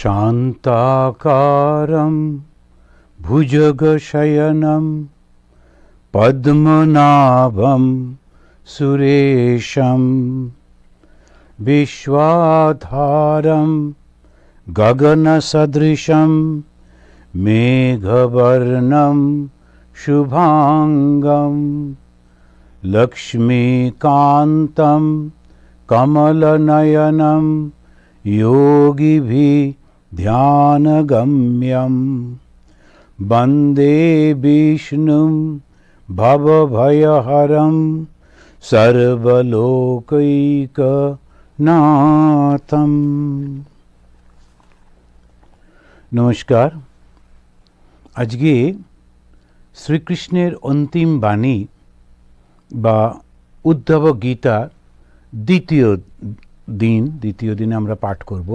शान्ताकारं भुजगशयनं पद्मनाभं सुरेशं विश्वाधारं गगनसदृशं मेघवर्णं शुभांगं लक्ष्मीकान्तं कमलनयनं योगिभिः ध्यानगम्यं वन्दे विष्णुं भवभयहरं सर्वलोकैकनाथं। नमस्कार। আজকে শ্রীকৃষ্ণের অন্তিম বাণী বা উদ্ধব গীতার দ্বিতীয় দিনে আমরা পাঠ করব।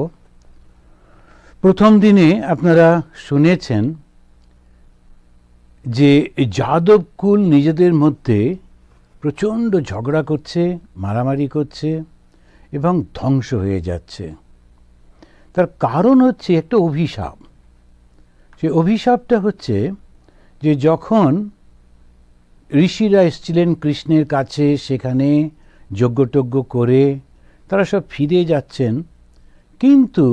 প্রথম দিনে আপনারা শুনেছেন যে যাদবকুল নিজেদের মধ্যে প্রচণ্ড ঝগড়া করছে, মারামারি করছে এবং ধ্বংস হয়ে যাচ্ছে। তার কারণ হচ্ছে একটা অভিশাপ। সেই অভিশাপটা হচ্ছে যে যখন ঋষিরা এসেছিলেন কৃষ্ণের কাছে, সেখানে যজ্ঞটজ্ঞ করে তারা সব ফিরে যাচ্ছেন, কিন্তু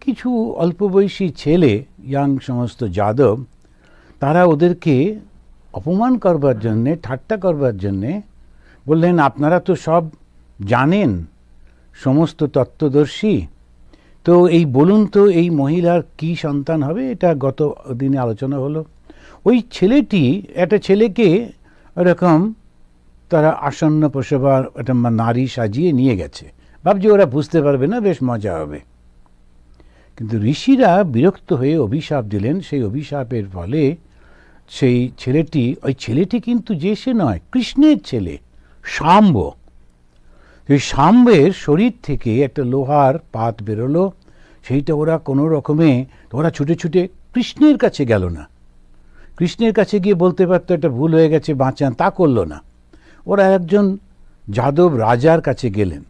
কিছু অল্প বয়সী ছেলে, ইয়াং সমস্ত যাদব, তারা ওদেরকে অপমান করবার জন্যে, ঠাট্টা করবার জন্যে বললেন, আপনারা তো সব জানেন, সমস্ত তত্ত্বদর্শী, তো এই বলুন তো এই মহিলার কি সন্তান হবে? এটা গত দিনে আলোচনা হলো। ওই ছেলেটি একটা ছেলেকে এরকম তারা আসন্ন প্রসবার একটা নারী সাজিয়ে নিয়ে গেছে, ভাবছি ওরা বুঝতে পারবে না, বেশ মজা হবে। কিন্তু ঋষিরা বিরক্ত হয়ে অভিশাপ দিলেন। সেই অভিশাপের ফলে সেই ছেলেটি কিন্তু যে সে নয়, কৃষ্ণের ছেলে শাম্ব। সেই শাম্বের শরীর থেকে একটা লোহার পাত বেরোলো। সেইটা ওরা কোনো রকমে ওরা ছুটে ছুটে কৃষ্ণের কাছে গেল না। কৃষ্ণের কাছে গিয়ে বলতে পারতো এটা ভুল হয়ে গেছে, বাঁচান, তা করলো না। ওরা একজন যাদব রাজার কাছে গেলেন।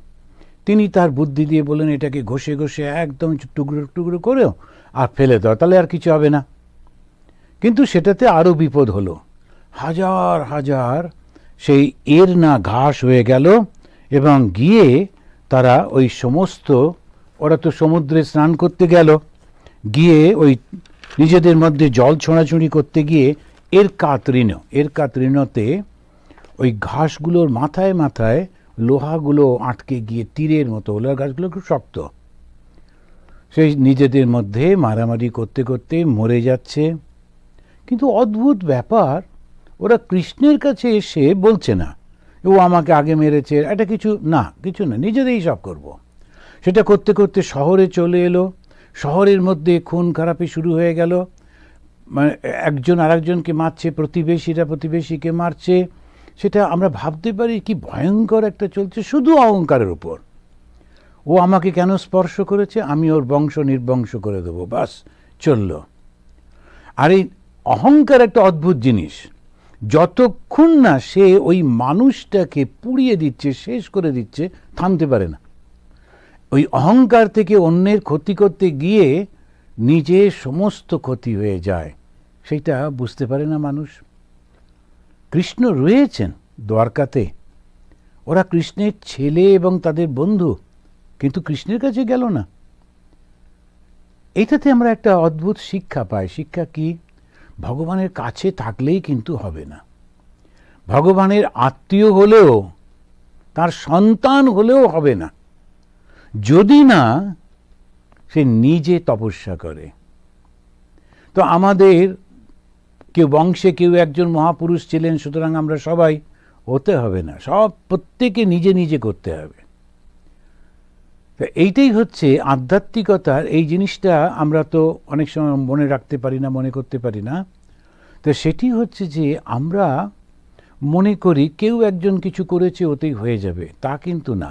তিনি তার বুদ্ধি দিয়ে বললেন, এটাকে ঘষে ঘষে একদম টুকরো টুকরো করেও আর ফেলে দাও, তাহলে আর কিছু হবে না। কিন্তু সেটাতে আরও বিপদ হলো। হাজার হাজার সেই না ঘাস হয়ে গেল এবং গিয়ে তারা ওই সমস্ত, ওরা তো সমুদ্রে স্নান করতে গেল, গিয়ে ওই নিজেদের মধ্যে জল ছোঁড়াছুঁড়ি করতে গিয়ে এরকাতৃণতে ওই ঘাসগুলোর মাথায় মাথায় লোহাগুলো আটকে গিয়ে তীরের মতো, লোহার ঘাসগুলো খুব শক্ত, সেই নিজেদের মধ্যে মারামারি করতে করতে মরে যাচ্ছে। কিন্তু অদ্ভুত ব্যাপার, ওরা কৃষ্ণের কাছে এসে বলছে না ও আমাকে আগে মেরেছে, এটা কিছু না, নিজেদেরই সব করব। সেটা করতে করতে শহরে চলে এলো। শহরের মধ্যে খুন খারাপি শুরু হয়ে গেল। মানে একজন আরেকজনকে মারছে, প্রতিবেশীরা প্রতিবেশীকে মারছে। সেটা আমরা ভাবতে পারি কি ভয়ঙ্কর একটা চলছে, শুধু অহংকারের উপর। ও আমাকে কেন স্পর্শ করেছে, আমি ওর বংশ নির্বংশ করে দেবো, বাস চলল। আর এই অহংকার একটা অদ্ভুত জিনিস। যতক্ষণ না সে ওই মানুষটাকে পুড়িয়ে দিচ্ছে, শেষ করে দিচ্ছে, থামতে পারে না। ওই অহংকার থেকে অন্যের ক্ষতি করতে গিয়ে নিজের সমস্ত ক্ষতি হয়ে যায়, সেটা বুঝতে পারে না মানুষ। কৃষ্ণ রয়েছেন দ্বারকাতে, ওরা কৃষ্ণের ছেলে এবং তাদের বন্ধু, কিন্তু কৃষ্ণের কাছে গেল না। এইটাতে আমরা একটা অদ্ভুত শিক্ষা পাই। শিক্ষা কি? ভগবানের কাছে থাকলেই কিন্তু হবে না। ভগবানের আত্মীয় হলেও, তার সন্তান হলেও হবে না যদি না সে নিজে তপস্যা করে। তো আমাদের কেউ বংশে কেউ একজন মহাপুরুষ ছিলেন, সুতরাং আমরা সবাই হতে হবে না, সব প্রত্যেকে নিজে নিজে করতে হবে। এইটাই হচ্ছে আধ্যাত্মিকতার এই জিনিসটা। আমরা তো অনেক সময় মনে রাখতে পারি না, মনে করতে পারি না। তো সেটি হচ্ছে যে আমরা মনে করি কেউ একজন কিছু করেছে, ওতেই হয়ে যাবে, তা কিন্তু না।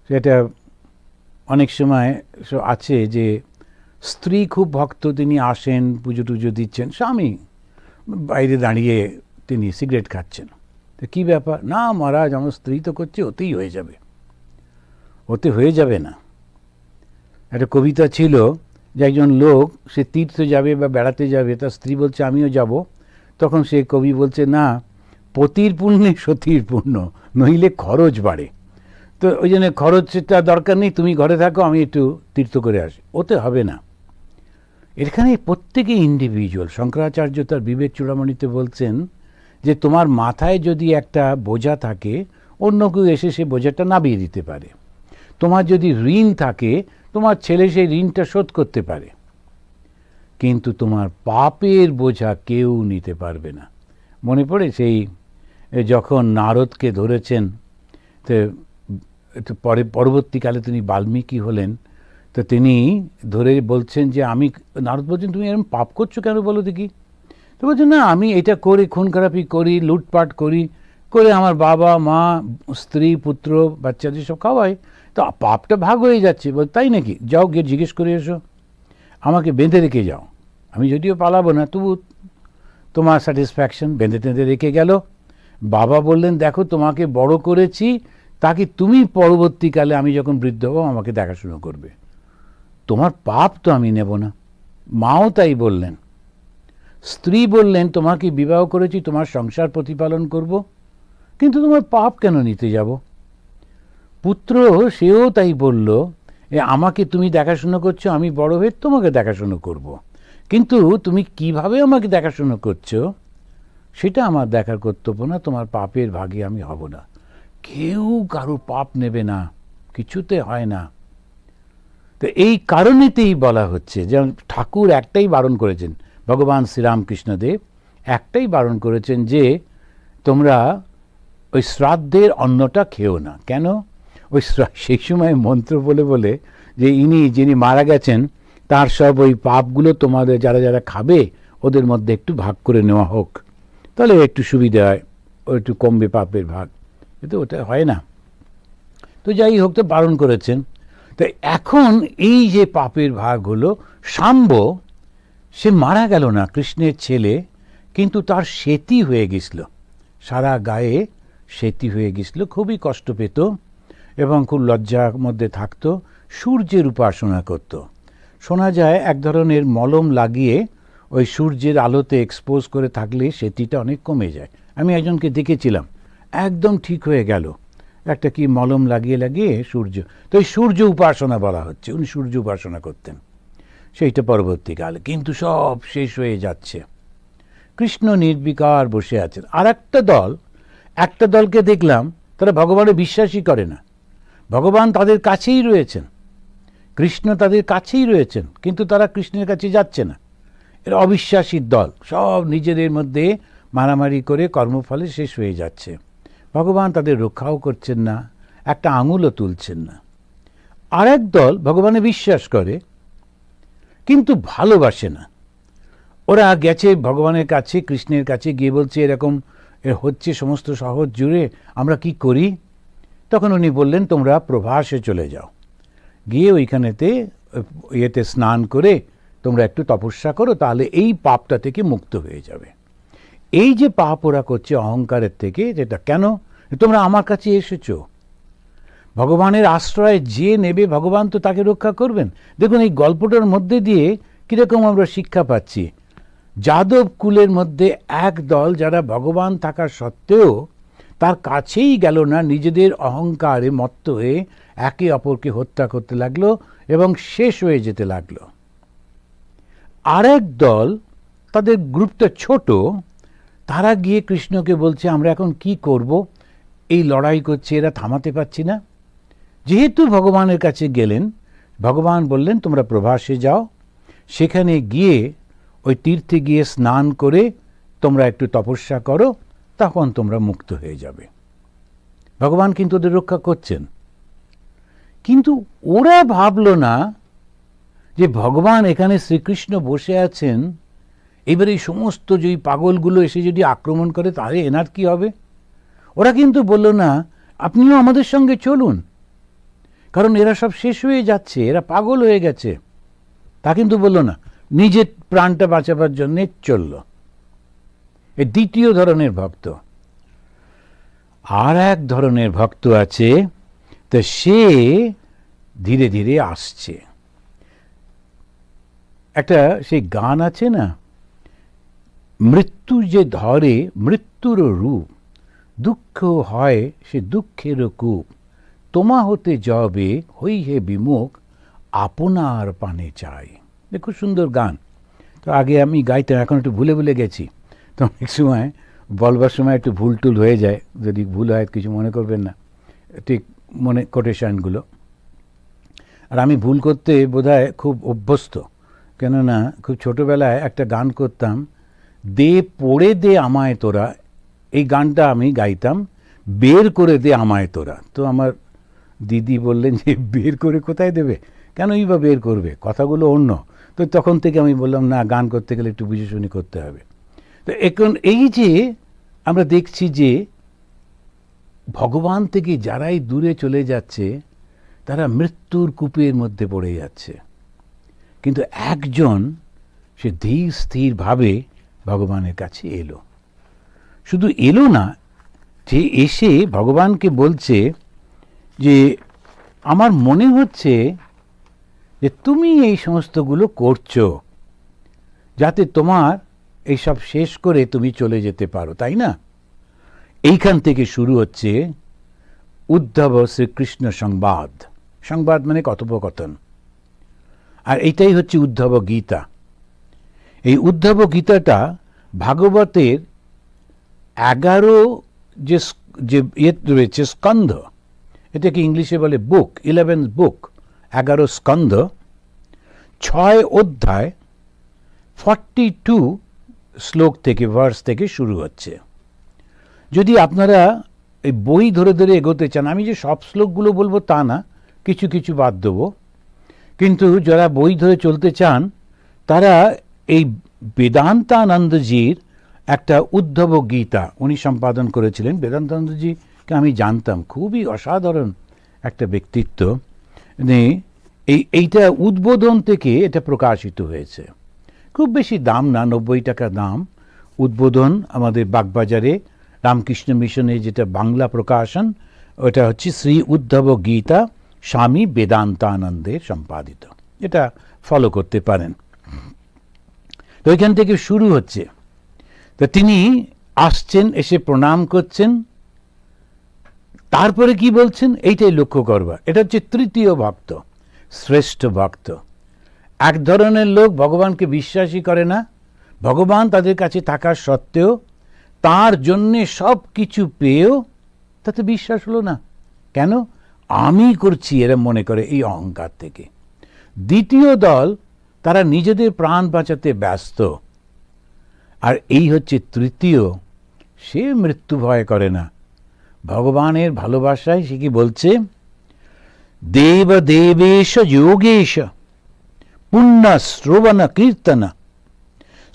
সেটা অনেক সময় আছে যে স্ত্রী খুব ভক্ত, তিনি আসেন, পুজো টুজো দিচ্ছেন, স্বামী বাইরে দাঁড়িয়ে তিনি সিগারেট খাচ্ছেন। তো কী ব্যাপার? না মহারাজ, আমার স্ত্রী তো করছে, ওতেই হয়ে যাবে। ওতে হয়ে যাবে না। একটা কবিতা ছিল যে একজন লোক সে তীর্থ যাবে বা বেড়াতে যাবে, তার স্ত্রী বলছে আমিও যাব। তখন সে কবি বলছে না, পতির পুণ্যে সতীর পুণ্য, নইলে খরচ বাড়ে। তো ওই জন্য খরচটা দরকার নেই, তুমি ঘরে থাকো, আমি একটু তীর্থ করে আসি, ওতে হবে না। এখানে প্রত্যেকে ইন্ডিভিজুয়াল। শঙ্করাচার্য তার বিবেক চূড়ামণিতে বলছেন যে তোমার মাথায় যদি একটা বোঝা থাকে, অন্য কেউ এসে সে বোঝাটা নামিয়ে দিতে পারে। তোমার যদি ঋণ থাকে, তোমার ছেলে সেই ঋণটা শোধ করতে পারে, কিন্তু তোমার পাপের বোঝা কেউ নিতে পারবে না। মনে পড়ে সেই যখন নারদকে ধরেছেন, তো পরবর্তীকালে তিনি বাল্মীকি হলেন, তো তিনি ধরে বলছেন যে আমি, নারদ বলছেন তুমি এরকম পাপ করছো কেন বলো দেখি। তো বলছেন না, আমি এটা করি, খুন খারাপি করি, লুটপাট করি, করে আমার বাবা মা স্ত্রী পুত্র বাচ্চাদের সব খাওয়াই, তো পাপটা ভাগ হয়ে যাচ্ছে। বল তাই নাকি, যাও গিয়ে জিজ্ঞেস করে এসো, আমাকে বেঁধে রেখে যাও, আমি যদিও পালাবো না, তবু তোমার স্যাটিসফ্যাকশন। বেঁধে টেঁধে রেখে গেল। বাবা বললেন দেখো তোমাকে বড় করেছি, তাকে তুমি পরবর্তীকালে আমি যখন বৃদ্ধ হব আমাকে দেখাশুনো করবে, তোমার পাপ তো আমি নেব না। মাও তাই বললেন। স্ত্রী বললেন তোমাকে বিবাহ করেছি তোমার সংসার প্রতিপালন করব, কিন্তু তোমার পাপ কেন নিতে যাব। পুত্র সেও তাই বলল, আমাকে তুমি দেখাশুনো করছো, আমি বড় হয়ে তোমাকে দেখাশুনো করব, কিন্তু তুমি কিভাবে আমাকে দেখাশুনো করছো সেটা আমার দেখার কর্তব্য না, তোমার পাপের ভাগে আমি হব না। কেউ কারো পাপ নেবে না, কিছুতে হয় না। তো এই কারণেতেই বলা হচ্ছে, যেমন ঠাকুর একটাই বারণ করেছেন, ভগবান শ্রীরামকৃষ্ণদেব একটাই বারণ করেছেন যে তোমরা ওই শ্রাদ্ধের অন্নটা খেও না। কেন? ওই সেই সময় মন্ত্র বলে বলে যে যিনি মারা গেছেন তার সব ওই পাপগুলো তোমাদের যারা যারা খাবে ওদের মধ্যে একটু ভাগ করে নেওয়া হোক, তাহলে একটু সুবিধা হয়, ও একটু কমবে পাপের ভাগ। কিন্তু ওটা হয় না। তো যাই হোক, তো বারণ করেছেন। তো এখন এই যে পাপের ভাগ হলো, শাম্ব সে মারা গেল না, কৃষ্ণের ছেলে, কিন্তু তার সেতি হয়ে গেছিল, সারা গায়ে সেতি হয়ে গেছিল, খুবই কষ্ট পেত এবং খুব লজ্জার মধ্যে থাকতো, সূর্যের উপাসনা করত। শোনা যায় এক ধরনের মলম লাগিয়ে ওই সূর্যের আলোতে এক্সপোজ করে থাকলে সেতিটা অনেক কমে যায়। আমি একজনকে দেখেছিলাম, একদম ঠিক হয়ে গেল, একটা কি মলম লাগিয়ে লাগিয়ে সূর্য। তো এই সূর্য উপাসনা বলা হচ্ছে, উনি সূর্য উপাসনা করতেন সেইটা পরবর্তীকালে, কিন্তু সব শেষ হয়ে যাচ্ছে। কৃষ্ণ নির্বিকার বসে আছেন। আর একটা দলকে দেখলাম তারা ভগবানের বিশ্বাসই করে না, ভগবান তাদের কাছেই রয়েছেন, কৃষ্ণ তাদের কাছেই রয়েছেন, কিন্তু তারা কৃষ্ণের কাছে যাচ্ছে না। এর অবিশ্বাসীর দল, সব নিজেদের মধ্যে মারামারি করে কর্মফলে শেষ হয়ে যাচ্ছে। ভগবান তাদের রক্ষাও করছেন না, একটা আঙুলও তুলছেন না। আর এক দল ভগবানে বিশ্বাস করে কিন্তু ভালোবাসে না। ওরা গেছে ভগবানের কাছে, কৃষ্ণের কাছে গিয়ে বলছে এরকম হচ্ছে সমস্ত শহর জুড়ে, আমরা কি করি? তখন উনি বললেন তোমরা প্রভাসে চলে যাও, গিয়ে ওইখানেতে স্নান করে তোমরা একটু তপস্যা করো, তাহলে এই পাপটা থেকে মুক্ত হয়ে যাবে। এই যে পাপ ওরা করছে অহংকারের থেকে, যেটা কেন? তোমরা আমার কাছে এসেছো, ভগবানের আশ্রয় যে নেবে ভগবান তো তাকে রক্ষা করবেন। দেখুন এই গল্পটার মধ্যে দিয়ে কিরকম আমরা শিক্ষা পাচ্ছি। যাদব কুলের মধ্যে এক দল যারা ভগবান থাকা সত্ত্বেও তার কাছেই গেল না, নিজেদের অহংকারে মত্ত হয়ে একে অপরকে হত্যা করতে লাগলো এবং শেষ হয়ে যেতে লাগলো। আর এক দল, তাদের গ্রুপটা ছোট, তারা গিয়ে কৃষ্ণকে বলছে আমরা এখন কি করব, এই লড়াই করছে, এরা থামাতে পারছি না। যেহেতু ভগবানের কাছে গেলেন, ভগবান বললেন তোমরা প্রভাসে যাও, সেখানে গিয়ে ওই তীর্থে গিয়ে স্নান করে তোমরা একটু তপস্যা করো, তখন তোমরা মুক্ত হয়ে যাবে। ভগবান কিন্তু ওদের রক্ষা করছেন। কিন্তু ওরা ভাবল না যে ভগবান এখানে শ্রীকৃষ্ণ বসে আছেন, এবার এই সমস্ত যে পাগলগুলো এসে যদি আক্রমণ করে তাহলে এনার কি হবে। ওরা কিন্তু বলল না আপনিও আমাদের সঙ্গে চলুন, কারণ এরা সব শেষ হয়ে যাচ্ছে, এরা পাগল হয়ে গেছে। তা কিন্তু বলল না, নিজের প্রাণটা বাঁচাবার জন্য চলল। এই দ্বিতীয় ধরনের ভক্ত। আর এক ধরনের ভক্ত আছে, তো সে ধীরে ধীরে আসছে। একটা সেই গান আছে না, মৃত্যু যে ধরে মৃত্যুর রূপ, দুঃখ হয় সে দুঃখের কূপ, তোমা হতে যবে হই হে বিমুখ, আপনার পানে চাই। খুব সুন্দর গান। তো আগে আমি গাইতাম, এখন একটু ভুলে ভুলে গেছি, তো অনেক সময় বলবার সময় একটু ভুল টুল হয়ে যায়, যদি ভুল হয় কিছু মনে করবেন না, ঠিক মনে কোটেশনগুলো। আর আমি ভুল করতে বোধহয় খুব অভ্যস্ত, কেননা খুব ছোটোবেলায় একটা গান করতাম, দে পড়ে দে আমায় তোরা, এই গানটা আমি গাইতাম, বের করে দে আমায় তোরা। তো আমার দিদি বললেন যে বের করে কোথায় দেবে, কেনই বা বের করবে, কথাগুলো অন্য। তো তখন থেকে আমি বললাম না, গান করতে গেলে একটু বুঝে শুনে করতে হবে। তো এখন এই যে আমরা দেখছি যে ভগবান থেকে যারাই দূরে চলে যাচ্ছে তারা মৃত্যুর কূপের মধ্যে পড়ে যাচ্ছে, কিন্তু একজন সে ধীর স্থিরভাবে ভগবানের কাছে এলো। শুধু এলো না, যে এসে ভগবানকে বলছে যে আমার মনে হচ্ছে যে তুমি এই সমস্তগুলো করছো যাতে তোমার এইসব শেষ করে তুমি চলে যেতে পারো, তাই না? এইখান থেকে শুরু হচ্ছে উদ্ধব শ্রীকৃষ্ণ সংবাদ। সংবাদ মানে কথোপকথন, আর এইটাই হচ্ছে উদ্ধব গীতা। এই উদ্ধব গীতাটা ভাগবতের 11 যে রয়েছে স্কন্ধ, এটাকে ইংলিশে বলে বুক, 11 বুক, 11 স্কন্ধ, 6 অধ্যায়, 42 শ্লোক থেকে, ভার্স থেকে শুরু হচ্ছে। যদি আপনারা এই বই ধরে ধরে এগোতে চান, আমি যে সব শ্লোকগুলো বলবো তা না, কিছু কিছু বাদ দেবো, কিন্তু যারা বই ধরে চলতে চান তারা এই বেদান্তানন্দজির একটা উদ্ধব গীতা উনি সম্পাদন করেছিলেন। বেদান্তানন্দজিকে আমি জানতাম, খুবই অসাধারণ একটা ব্যক্তিত্ব। এইটা উদ্বোধন থেকে এটা প্রকাশিত হয়েছে, খুব বেশি দাম না, 90 টাকা দাম। উদ্বোধন আমাদের বাগবাজারে রামকৃষ্ণ মিশনে যেটা বাংলা প্রকাশন, ওটা হচ্ছে শ্রী উদ্ধব গীতা স্বামী বেদান্তানন্দের সম্পাদিত, এটা ফলো করতে পারেন। তো ওইখান থেকে শুরু হচ্ছে। তো তিনি আসছেন, এসে প্রণাম করছেন, তারপরে কি বলছেন এইটাই লক্ষ্য করবা। এটা হচ্ছে তৃতীয় ভক্ত, শ্রেষ্ঠ ভক্ত। এক ধরনের লোক ভগবানকে বিশ্বাসই করে না, ভগবান তাদের কাছে থাকা সত্ত্বেও, তার জন্যে সব কিছু পেয়েও তাতে বিশ্বাস হলো না। কেন? আমি করছি এরা মনে করে, এই অহংকার থেকে। দ্বিতীয় দল, তারা নিজেদের প্রাণ বাঁচাতে ব্যস্ত। আর এই হচ্ছে তৃতীয়, সে মৃত্যু ভয় করে না, ভগবানের ভালোবাসায় সে কি বলছে, দেব দেবেশ যোগেশ পুণ্য শ্রবণ কীর্তন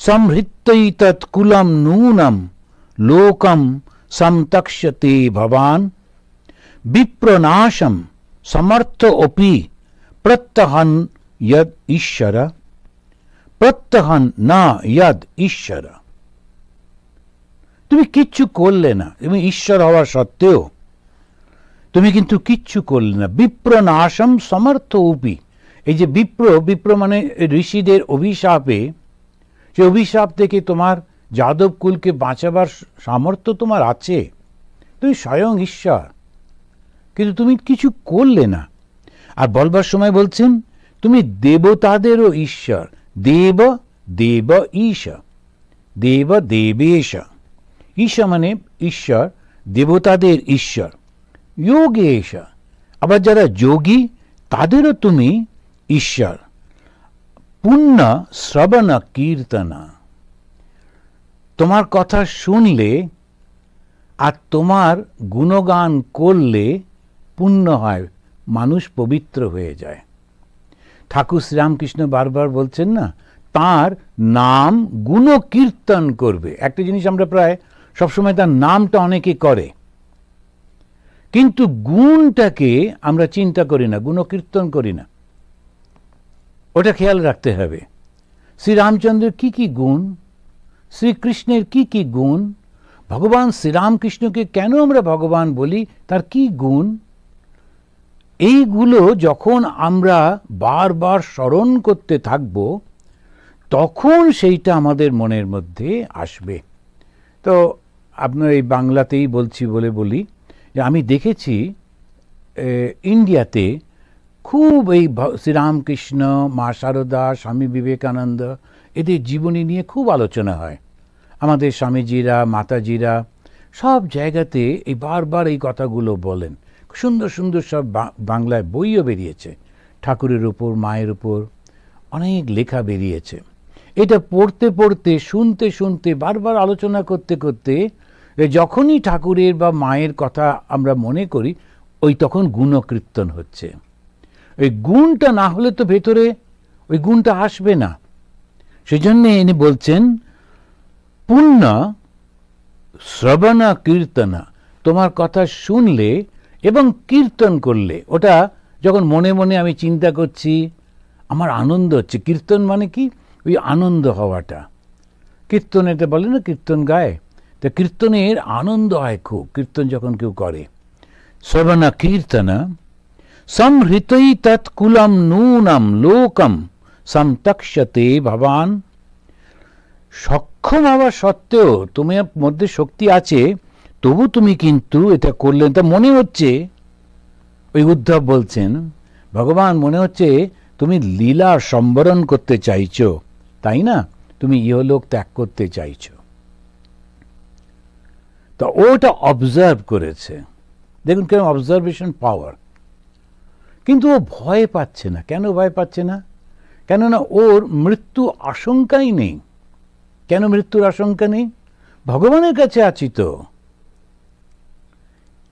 সমহৃত্যৈতৎ কুলম নূনম লোকম সমতক্ষ্যতে ভবান বিপ্রনাশম সমর্থ অপি প্রত্যহন यद ईश्वर প্রত্যহন না यद ঈশ্বর। তুমি কিচ্ছু করলে না, তুমি ঈশ্বর হওয়া সত্ত্বেও তুমি কিন্তু কিচ্ছু করলে না। বিপ্রনাশম সমর্থ উপি, এই যে বিপ্র মানে ঋষিদের অভিশাপে, সে অভিশাপ থেকে তোমার যাদব কুলকে বাঁচাবার সামর্থ্য তোমার আছে, তুমি স্বয়ং ঈশ্বর, কিন্তু তুমি কিছু করলে না। আর বলবার সময় বলছেন তুমি দেবতাদেরও ঈশ্বর, দেব দেব ঈশ, দেব দেবেশ, ঈশ মানে ঈশ্বর, দেবতাদের ঈশ্বর, যোগেশ, আবার যারা যোগী তাদেরও তুমি ঈশ্বর, পুণ্য শ্রবণ কীর্তনা, তোমার কথা শুনলে আর তোমার গুণগান করলে পুণ্য হয়, মানুষ পবিত্র হয়ে যায়। ঠাকুর শ্রীরামকৃষ্ণ বারবার বলছেন না, তার নাম গুণ কীর্তন করবে। একটা জিনিস আমরা প্রায় সবসময় তার নামটা অনেকে করে, কিন্তু গুণটাকে আমরা চিন্তা করি না, গুণ কীর্তন করি না, ওটা খেয়াল রাখতে হবে। শ্রীরামচন্দ্রের কি কি গুণ, শ্রীকৃষ্ণের কি কি গুণ, ভগবান শ্রীরামকৃষ্ণকে কেন আমরা ভগবান বলি, তার কি গুণ, এইগুলো যখন আমরা বারবার স্মরণ করতে থাকব, তখন সেইটা আমাদের মনের মধ্যে আসবে। তো আপনার এই বাংলাতেই বলছি বলে বলি যে আমি দেখেছি ইন্ডিয়াতে খুব এই শ্রীরামকৃষ্ণ, মা শারদা, স্বামী বিবেকানন্দ এদের জীবনী নিয়ে খুব আলোচনা হয়। আমাদের স্বামীজিরা, মাতাজিরা সব জায়গাতে এই বারবার এই কথাগুলো বলেন। সুন্দর সুন্দর সব বাংলায় বইও বেরিয়েছে, ঠাকুরের উপর, মায়ের উপর অনেক লেখা বেরিয়েছে। এটা পড়তে পড়তে, শুনতে শুনতে, বারবার আলোচনা করতে করতে যখনই ঠাকুরের বা মায়ের কথা আমরা মনে করি, ওই তখন গুণকীর্তন হচ্ছে। ওই গুণটা না হলে তো ভেতরে ওই গুণটা আসবে না। সেজন্য ইনি বলছেন পুণ্য শ্রবণ কীর্তনা, তোমার কথা শুনলে এবং কীর্তন করলে, ওটা যখন মনে মনে আমি চিন্তা করছি, আমার আনন্দ হচ্ছে। কীর্তন মানে কি? ওই আনন্দ হওয়াটা। কীর্তন এটা বলে না, কীর্তন গায়, তো কীর্তনের আনন্দ হয় খুব, কীর্তন যখন কেউ করে। শ্রবণ কীর্তন সংহৃতই তৎকুলম নূনম লোকম সমতক্ষতে ভবান। সক্ষম হওয়া সত্ত্বেও তোমার মধ্যে শক্তি আছে, তবু তুমি কিন্তু এটা করলে, তা মনে হচ্ছে, ওই উদ্ধব বলছেন, ভগবান মনে হচ্ছে তুমি লীলা সম্বরণ করতে চাইছো, তাই না? তুমি ইহলোক ত্যাগ করতে চাইছো। তো ওটা অবজার্ভ করেছে। দেখুন কেন অবজারভেশন পাওয়ার। কিন্তু ও ভয় পাচ্ছে না। কেন ভয় পাচ্ছে না? কেননা ওর মৃত্যু আশঙ্কাই নেই। কেন মৃত্যুর আশঙ্কা নেই? ভগবানের কাছে আছি তো।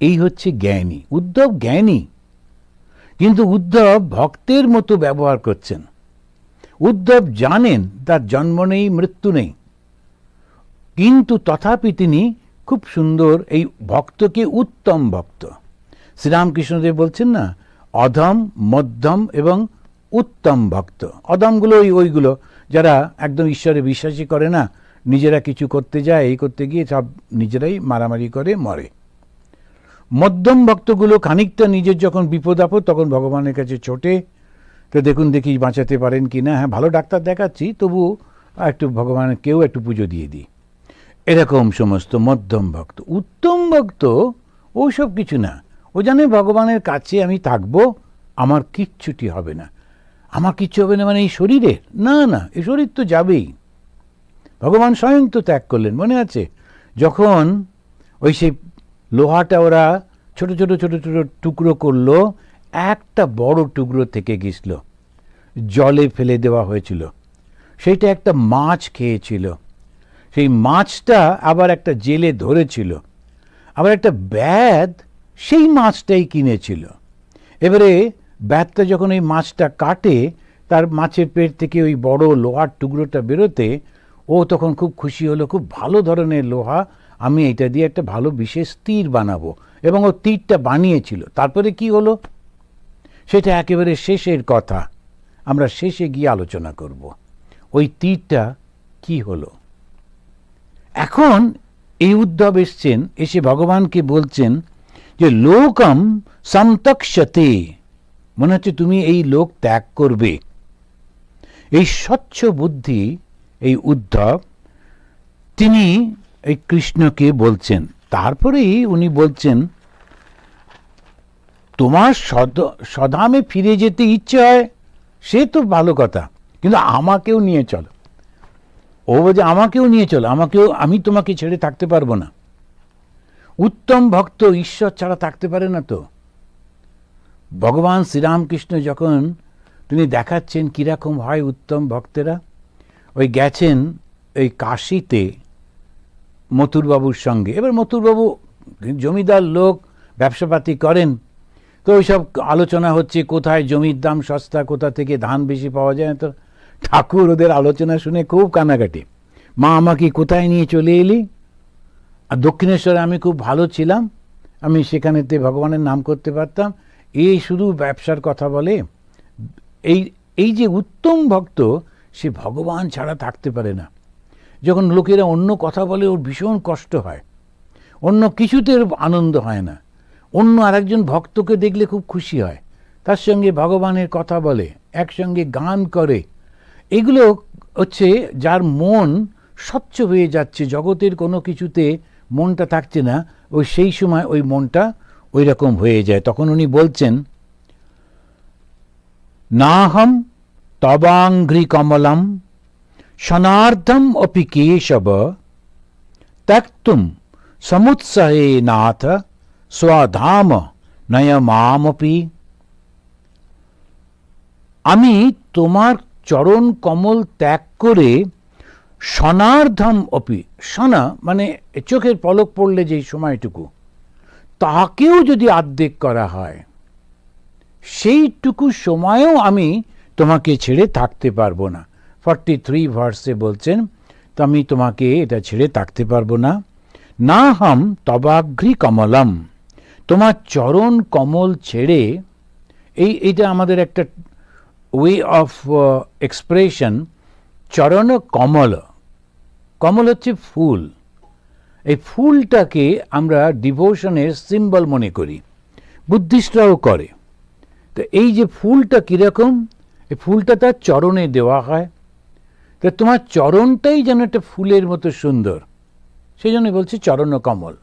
এই হচ্ছে জ্ঞানী। উদ্ধব জ্ঞানী, কিন্তু উদ্ধব ভক্তের মতো ব্যবহার করছেন। উদ্ধব জানেন তার জন্ম নেই, মৃত্যু নেই, কিন্তু তথাপি তিনি খুব সুন্দর এই ভক্তকে উত্তম ভক্ত। শ্রীরামকৃষ্ণদেব বলছেন না, অধম, মধ্যম এবং উত্তম ভক্ত। অধমগুলো ওইগুলো যারা একদম ঈশ্বরে বিশ্বাসই করে না, নিজেরা কিছু করতে যায়, এই করতে গিয়ে সব নিজেরাই মারামারি করে মরে। মধ্যম ভক্তগুলো খানিকটা নিজের যখন বিপদ আপদ তখন ভগবানের কাছে ছোটে, তো দেখুন দেখি বাঁচাতে পারেন কি না। হ্যাঁ, ভালো ডাক্তার দেখাচ্ছি, তবু একটু ভগবানের কেউ একটু পুজো দিয়ে দিই, এরকম সমস্ত মধ্যম ভক্ত। উত্তম ভক্ত ওসব কিছু না। ও জানে ভগবানের কাছে আমি থাকবো, আমার কিচ্ছুটি হবে না। আমার কিচ্ছু হবে না মানে এই শরীরের না, না, এই শরীর তো যাবেই। ভগবান স্বয়ং তো ত্যাগ করলেন, মনে আছে? যখন ওই সেই লোহাটা ওরা ছোট ছোট ছোট ছোট টুকরো করলো, একটা বড় টুকরো থেকে গেছিল, জলে ফেলে দেওয়া হয়েছিল। সেইটা একটা মাছ খেয়েছিল। সেই মাছটা আবার একটা জেলে ধরেছিল, আবার একটা ব্যাধ সেই মাছটাই কিনেছিল। এবারে ব্যাধটা যখন ওই মাছটা কাটে, তার মাছের পেট থেকে ওই বড় লোহার টুকরোটা বেরোতে, ও তখন খুব খুশি হলো, খুব ভালো ধরনের লোহা, আমি এটা দিয়ে একটা ভালো বিশেষ তীর বানাবো। এবং ও তীরটা বানিয়েছিল। তারপরে কি হলো সেটা একেবারে শেষের কথা, আমরা শেষে গিয়ে আলোচনা করব। ওই তীরটা কি হলো। এখন এই উদ্ধব এসছেন, এসে ভগবানকে বলছেন যে লোকম সমতক্ষতে, মনে হচ্ছে তুমি এই লোক ত্যাগ করবে। এই স্বচ্ছ বুদ্ধি এই উদ্ধব, তিনি এই কৃষ্ণকে বলছেন। তারপরেই উনি বলছেন, তোমার সধামে ফিরে যেতে ইচ্ছে হয়, সে তো ভালো কথা, কিন্তু আমাকেও নিয়ে চলো। ও বলছে আমাকেও নিয়ে চলো, আমি তোমাকে ছেড়ে থাকতে পারবো না। উত্তম ভক্ত ঈশ্বর ছাড়া থাকতে পারে না। তো ভগবান শ্রীরামকৃষ্ণ যখন তিনি দেখাচ্ছেন কিরকম হয় উত্তম ভক্তেরা, ওই গেছেন ওই কাশীতে মথুরবাবুর সঙ্গে। এবার মথুরবাবু জমিদার লোক, ব্যবসাপাতি করেন, তো ওইসব আলোচনা হচ্ছে কোথায় জমির দাম সস্তা, কোথা থেকে ধান বেশি পাওয়া যায়। তো ঠাকুর ওদের আলোচনা শুনে খুব কান্নাকাটি, মা আমাকে কোথায় নিয়ে চলে এলি। আর দক্ষিণেশ্বরে আমি খুব ভালো ছিলাম, আমি সেখানেতে ভগবানের নাম করতে পারতাম, এই শুধু ব্যবসার কথা বলে। এই যে উত্তম ভক্ত, সে ভগবান ছাড়া থাকতে পারে না। যখন লোকেরা অন্য কথা বলে ওর ভীষণ কষ্ট হয়, অন্য কিছুতে আনন্দ হয় না। অন্য আরেকজন ভক্তকে দেখলে খুব খুশি হয়, তার সঙ্গে ভগবানের কথা বলে, একসঙ্গে গান করে। এগুলো হচ্ছে যার মন স্বচ্ছ হয়ে যাচ্ছে, জগতের কোনো কিছুতে মনটা থাকছে না, ওই সেই সময় ওই মনটা ওই রকম হয়ে যায়। তখন উনি বলছেন, নাহম তবাঙ্ঘ্রি কমলম শনার্ধম অপি কেশব ত্যক্তুম সমুৎসাহে নাথ স্বধাম নয়মামপি। আমি তোমার চরণ কমল ত্যাগ করে শনার্ধম অপি, শনা মানে চোখের পলক পড়লে যেই সময়টুকু, তাকেও যদি আর্ধেক করা হয়, সেইটুকু সময়েও আমি তোমাকে ছেড়ে থাকতে পারবো না। 43 ভার্সে বলছেন, তো আমি তোমাকে এটা ছেড়ে থাকতে পারবো না। না হাম তবাগ্রি কমলম, তোমার চরণ কমল ছেড়ে, এইটা আমাদের একটা ওয়ে অফ এক্সপ্রেশন। চরণ কমল, কমল হচ্ছে ফুল, এই ফুলটাকে আমরা ডিভোশনের সিম্বল মনে করি, বুদ্ধিস্টরাও করে। তো এই যে ফুলটা কীরকম, এই ফুলটা তার চরণে দেওয়া হয়, তো তোমার চরণটাই যেন একটা ফুলের মতো সুন্দর, সেই জন্য বলছি চরণ কমল।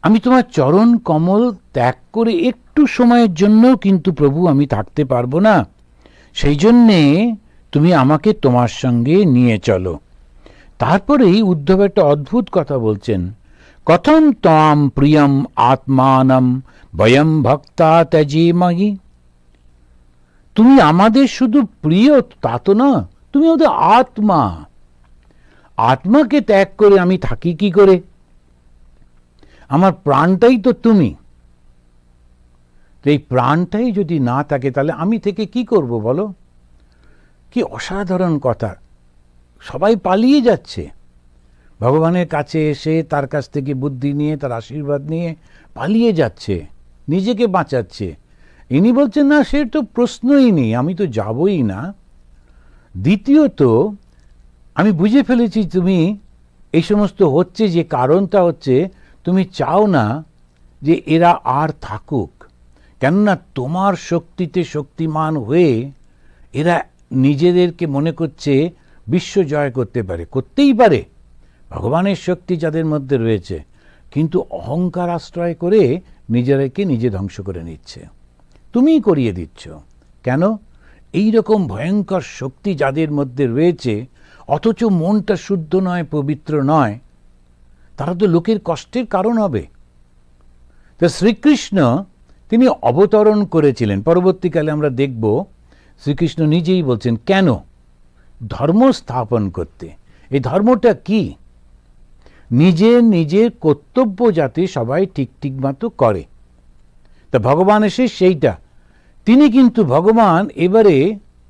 আমি তোমার চরণ কমল ত্যাগ করে একটু সময়ের জন্য কিন্তু প্রভু আমি থাকতে পারবো না, সেই জন্যে তুমি আমাকে তোমার সঙ্গে নিয়ে চলো। তারপরেই উদ্ধব একটা অদ্ভুত কথা বলছেন, কথম ত্বাম প্রিয়ম আত্মানম বয়ম ভক্তা ত্যাজেমহি। তুমি আমাদের শুধু প্রিয় তা তো না, তুমি আমাদের আত্মা, আত্মাকে ত্যাগ করে আমি থাকি কি করে? আমার প্রাণটাই তো তুমি, এই প্রাণটাই যদি না থাকে তাহলে আমি থেকে কি করব বলো? কি অসাধারণ কথা। সবাই পালিয়ে যাচ্ছে ভগবানের কাছে এসে, তার কাছ থেকে বুদ্ধি নিয়ে, তার আশীর্বাদ নিয়ে পালিয়ে যাচ্ছে, নিজেকে বাঁচাচ্ছে। ইনি বলছেন না, সে তো প্রশ্নই নেই, আমি তো যাবই না। দ্বিতীয়ত আমি বুঝে ফেলেছি তুমি এই সমস্ত হচ্ছে যে কারণটা হচ্ছে তুমি চাও না যে এরা আর থাকুক, কেননা তোমার শক্তিতে শক্তিমান হয়ে এরা নিজেদেরকে মনে করছে বিশ্ব জয় করতে পারে, করতেই পারে, ভগবানের শক্তি যাদের মধ্যে রয়েছে, কিন্তু অহংকার আশ্রয় করে নিজেদেরকে নিজে ধ্বংস করে নিচ্ছে। তুমিই করিয়ে দিচ্ছ কেন? এই রকম ভয়ঙ্কর শক্তি যাদের মধ্যে রয়েছে, অথচ মনটা শুদ্ধ নয়, পবিত্র নয়, তারা তো লোকের কষ্টের কারণ হবে। তো শ্রীকৃষ্ণ তিনি অবতরণ করেছিলেন, পরবর্তীকালে আমরা দেখব শ্রীকৃষ্ণ নিজেই বলছেন কেন? ধর্ম স্থাপন করতে। এই ধর্মটা কি? নিজের নিজের কর্তব্য যাতে সবাই ঠিক মতো করে। তা ভগবান এসে সেইটা, তিনি কিন্তু ভগবান এবারে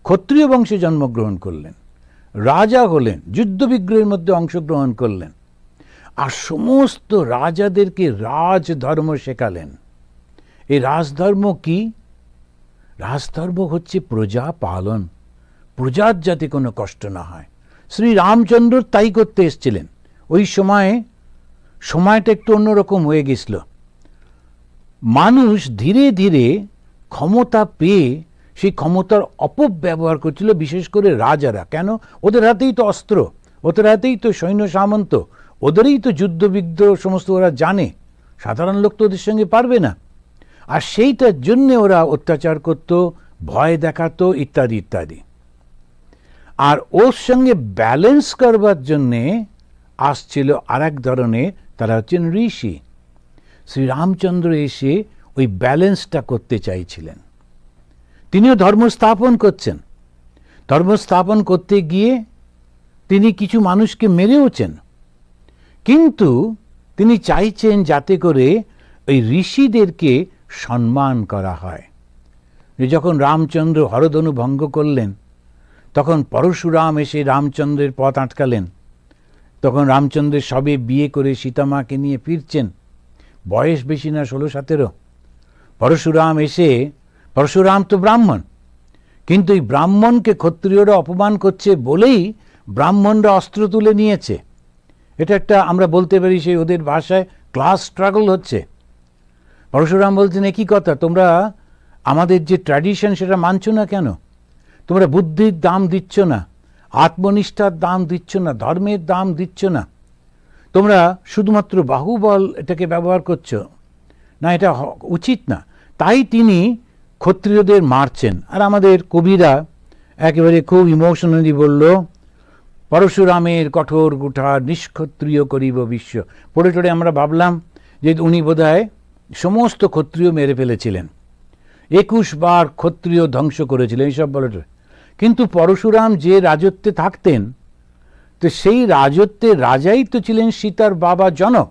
ক্ষত্রিয় বংশে জন্মগ্রহণ করলেন, রাজা হলেন, যুদ্ধ বিগ্রহের মধ্যে অংশগ্রহণ করলেন, আর সমস্ত রাজাদেরকে রাজধর্ম শেখালেন। এই রাজধর্ম কি? রাজধর্ম হচ্ছে প্রজা পালন, প্রজার যাতে কোনো কষ্ট না হয়। শ্রী রামচন্দ্র তাই করতে এসেছিলেন। ওই সময়টা একটু অন্যরকম হয়ে গেছিল। মানুষ ধীরে ধীরে ক্ষমতা পেয়ে সেই ক্ষমতার অপব্যবহার করছিল, বিশেষ করে রাজারা। কেন? ওদের হাতেই তো অস্ত্র, ওদের হাতেই তো সৈন্য সামন্ত, ওদেরই তো যুদ্ধ বিগ্রহ সমস্ত ওরা জানে, সাধারণ লোক তো ওদের সঙ্গে পারবে না। আর সেইটার জন্যে ওরা অত্যাচার করত, ভয় দেখাতো, ইত্যাদি ইত্যাদি। আর ওর সঙ্গে ব্যালেন্স করবার জন্যে আসছিল আর এক ধরনের, তারা হচ্ছেন ঋষি। শ্রীরামচন্দ্র এসে ওই ব্যালেন্সটা করতে চাইছিলেন। তিনিও ধর্ম স্থাপন করছেন। ধর্ম স্থাপন করতে গিয়ে তিনি কিছু মানুষকে মেরেওছেন, কিন্তু তিনি চাইছেন যাতে করে ওই ঋষিদেরকে সম্মান করা হয়। যখন রামচন্দ্র হরধনু ভঙ্গ করলেন, তখন পরশুরাম এসে রামচন্দ্রের পথ আটকালেন। তখন রামচন্দ্রের সবে বিয়ে করে সীতামাকে নিয়ে ফিরছেন, বয়স বেশি না, 16-17। পরশুরাম এসে, পরশুরাম তো ব্রাহ্মণ, কিন্তু এই ব্রাহ্মণকে ক্ষত্রিয়রা অপমান করছে বলেই ব্রাহ্মণরা অস্ত্র তুলে নিয়েছে। এটা একটা, আমরা বলতে পারি সেই ওদের ভাষায় ক্লাস স্ট্রাগল হচ্ছে। পরশুরাম বলছেন, একই কথা, তোমরা আমাদের যে ট্র্যাডিশন সেটা মানছো না কেন? তোমরা বুদ্ধির দাম দিচ্ছ না, আত্মনিষ্ঠার দাম দিচ্ছ না, ধর্মের দাম দিচ্ছ না, তোমরা শুধুমাত্র বাহুবল এটাকে ব্যবহার করছো না, এটা উচিত না। তাই তিনি ক্ষত্রিয়দের মারছেন। আর আমাদের কবিরা একেবারে খুব ইমোশনালি বলল, পরশুরামের কঠোর কুঠার নিষ্ক্ষত্রিয় করিব বিশ্ব। পড়ে টড়ে আমরা ভাবলাম যে উনি বোধহয় সমস্ত ক্ষত্রিয় মেরে ফেলেছিলেন, 21 বার ক্ষত্রিয় ধ্বংস করেছিলেন, এইসব বলে। কিন্তু পরশুরাম যে রাজত্বে থাকতেন, তো সেই রাজত্বের রাজাই তো ছিলেন সীতার বাবা জনক।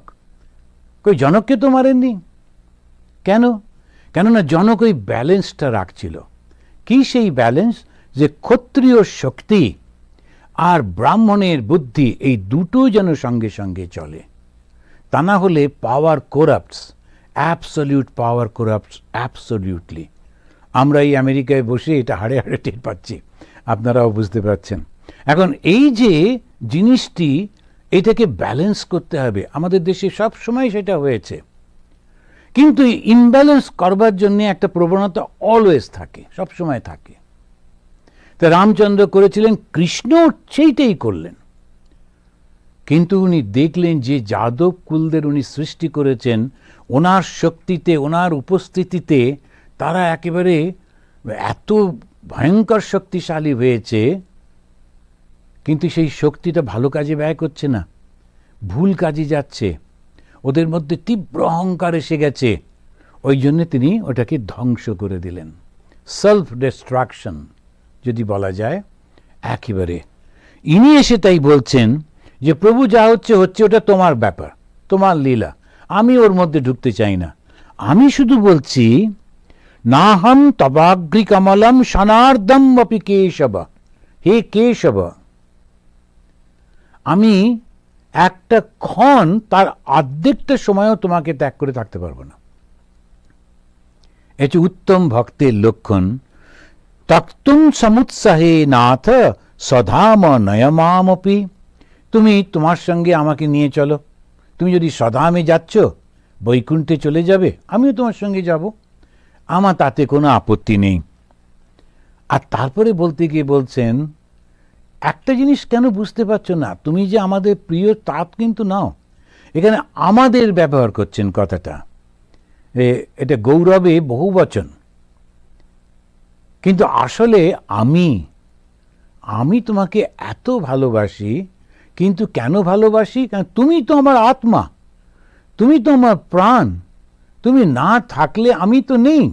কই জনককে তো মারেননি কেন? কেননা জনক ওই ব্যালেন্সটা রাখছিল। কি সেই ব্যালেন্স? যে ক্ষত্রিয় শক্তি আর ব্রাহ্মণের বুদ্ধি এই দুটো যেন সঙ্গে সঙ্গে চলে। তা না হলে পাওয়ার করাপ্টস, অ্যাবসলিউট পাওয়ার করাপ্টস অ্যাবসলিউটলি। আমরা এই আমেরিকায় বসে এটা হাড়ে হাড়ে টের পাচ্ছি, আপনারাও বুঝতে পারছেন। এখন এই যে জিনিসটি, এটাকে ব্যালেন্স করতে হবে। আমাদের দেশে সব সময় সেটা হয়েছে, কিন্তু ইমব্যালেন্স করবার জন্য একটা প্রবণতা অলওয়েজ থাকে, সব সময় থাকে। তা রামচন্দ্র করেছিলেন, কৃষ্ণ সেইটাই করলেন। কিন্তু উনি দেখলেন যে যাদব কুলদের উনি সৃষ্টি করেছেন, ওনার শক্তিতে, ওনার উপস্থিতিতে তারা একেবারে এত ভয়ঙ্কর শক্তিশালী হয়েছে, কিন্তু সেই শক্তিটা ভালো কাজে ব্যয় করছে না, ভুল কাজে যাচ্ছে। ওদের মধ্যে তীব্র অহংকার এসে গেছে, ওই জন্য তিনি ওটাকে ধ্বংস করে দিলেন। সেলফ ডিস্ট্রাকশন যদি বলা যায় একেবারে। ইনি এসে তাই বলছেন যে প্রভু যা হচ্ছে হচ্ছে, ওটা তোমার ব্যাপার, তোমার লীলা, আমি ওর মধ্যে ঢুকতে চাই না। আমি শুধু বলছি, নাহম তবাগ্রি কমলম সনার্দম অপি কেশব। হে কেশব, আমি একটা ক্ষণ, তার অর্ধেকটা সময়ও তোমাকে ত্যাগ করে থাকতে পারবো না। এটি উত্তম ভক্তের লক্ষণ। তক্তুম সমুৎসাহে নাথ সধাম নয়মামপি। তুমি তোমার সঙ্গে আমাকে নিয়ে চলো। তুমি যদি সধামে যাচ্ছ, বৈকুণ্ঠে চলে যাবে, আমিও তোমার সঙ্গে যাব, আমার তাতে কোনো আপত্তি নেই। আর তারপরে বলতে গিয়ে বলছেন, একটা জিনিস কেন বুঝতে পারছো না, তুমি যে আমাদের প্রিয় তা কিন্তু নাও। এখানে আমাদের ব্যবহার করছেন কথাটা, এটা গৌরবে বহু বচন। কিন্তু আসলে আমি তোমাকে এত ভালোবাসি। কিন্তু কেন ভালোবাসি? কারণ তুমি তো আমার আত্মা, তুমি তো আমার প্রাণ, তুমি না থাকলে আমি তো নেই।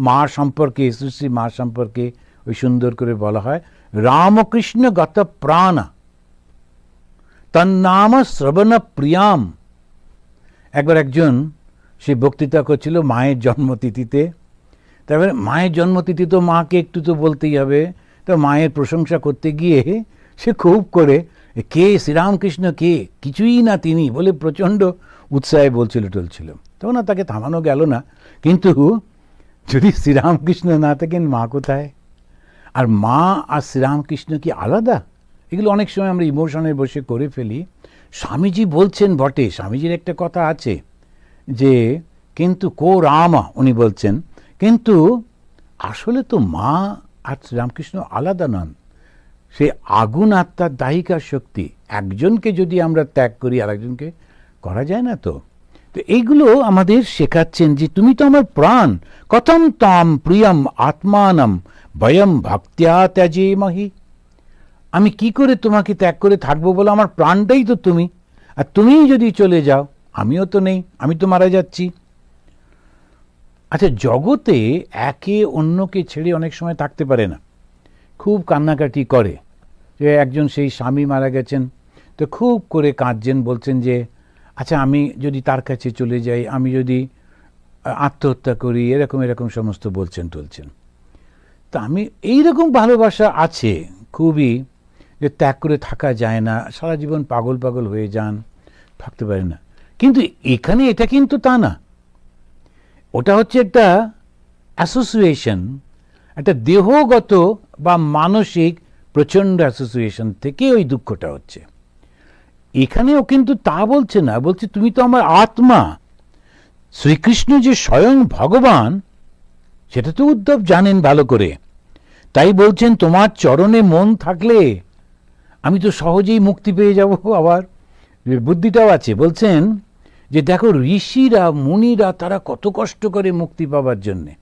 মা সম্পর্কে, শ্রী মা সম্পর্কে ওই সুন্দর করে বলা হয়, রামকৃষ্ণ গত প্রাণ তন্নাম শ্রবণ প্রিয়াম। একবার একজন সে বক্তৃতা করছিল মায়ের জন্মতিথিতে। তারপরে মায়ের জন্মতিথি তো মাকে একটু তো বলতেই হবে। তো মায়ের প্রশংসা করতে গিয়ে সে খুব করে, কে শ্রীরামকৃষ্ণ, কে কিছুই না তিনি বলে প্রচণ্ড উৎসাহে বলছিল টলছিল। তখন না তাকে থামানো গেল না। কিন্তু যদি শ্রীরামকৃষ্ণ না থাকেন, মা কোথায়? আর মা আর শ্রীরামকৃষ্ণ কি আলাদা? এগুলো অনেক সময় আমরা ইমোশনে বসে করে ফেলি। স্বামীজি বলছেন বটে, স্বামীজির একটা কথা আছে যে কিন্তু কো রামা, উনি বলছেন, কিন্তু আসলে তো মা আর শ্রীরামকৃষ্ণ আলাদা নন। সে আগুন আত্মার দাহিকার শক্তি, একজনকে যদি আমরা ত্যাগ করি আরেকজনকে করা যায় না। তো এইগুলো আমাদের শেখাচ্ছেন যে তুমি তো আমার প্রাণ, কথম তাম প্রিয়ম আত্মানম বয়ম ভক্ত্যা ত্যাজেমহি। আমি কি করে তোমাকে ত্যাগ করে থাকবো বলো? আমার প্রাণটাই তো তুমি, আর তুমিই যদি চলে যাও, আমিও তো নেই, আমি তো মারা যাচ্ছি। আচ্ছা, জগতে একে অন্যকে ছেড়ে অনেক সময় থাকতে পারে না, খুব কান্নাকাটি করে। যে একজন সেই স্বামী মারা গেছেন, তো খুব করে কাঁদছেন, বলছেন যে আচ্ছা আমি যদি তার কাছে চলে যাই, আমি যদি আত্মহত্যা করি, এরকম এরকম সমস্ত বলছেন টলছেন। তা আমি এইরকম ভালোবাসা আছে খুবই, যে ত্যাগ করে থাকা যায় না, সারা জীবন পাগল পাগল হয়ে যান, থাকতে পারে না। কিন্তু এখানে এটা কিন্তু তা না, ওটা হচ্ছে একটা অ্যাসোসিয়েশন, একটা দেহগত বা মানসিক প্রচণ্ড অ্যাসোসিয়েশন থেকে ওই দুঃখটা হচ্ছে। এখানেও কিন্তু তা বলছে না, বলছে তুমি তো আমার আত্মা। শ্রীকৃষ্ণ যে স্বয়ং ভগবান, সেটা তো উদ্ধব জানেন ভালো করে। তাই বলছেন তোমার চরণে মন থাকলে আমি তো সহজেই মুক্তি পেয়ে যাব। আবার বুদ্ধিটাও আছে। বলছেন যে দেখো ঋষিরা মুনিরা তারা কত কষ্ট করে মুক্তি পাবার জন্যে,